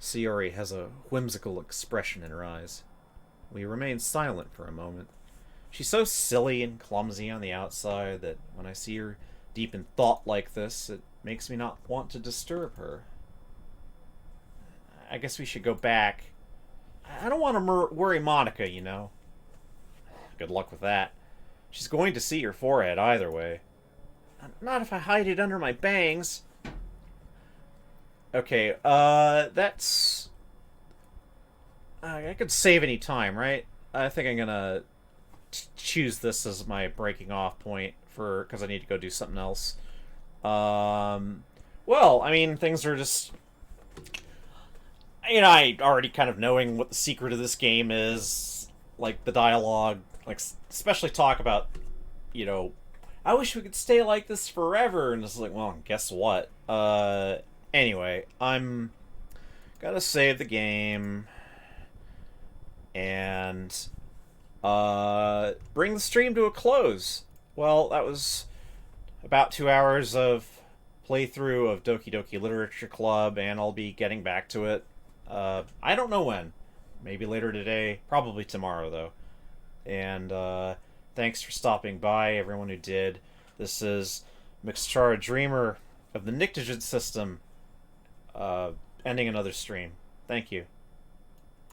Sayori has a whimsical expression in her eyes. We remain silent for a moment. She's so silly and clumsy on the outside that when I see her deep in thought like this, it makes me not want to disturb her. I guess we should go back. I don't want to worry Monica, you know. Good luck with that. She's going to see your forehead either way. Not if I hide it under my bangs. Okay, that's... I could save any time, right? I think I'm gonna choose this as my breaking off point because I need to go do something else. Well, I mean, things are just... You know, I already kind of knowing what the secret of this game is, like the dialogue, like especially talk about, you know, I wish we could stay like this forever, and it's like, well, guess what? Anyway, I'm gotta save the game and bring the stream to a close. Well, that was about 2 hours of playthrough of Doki Doki Literature Club, and I'll be getting back to it. I don't know when. Maybe later today. Probably tomorrow, though. And thanks for stopping by, everyone who did. This is Chara Dreamer of the Pnictogen system, ending another stream. Thank you.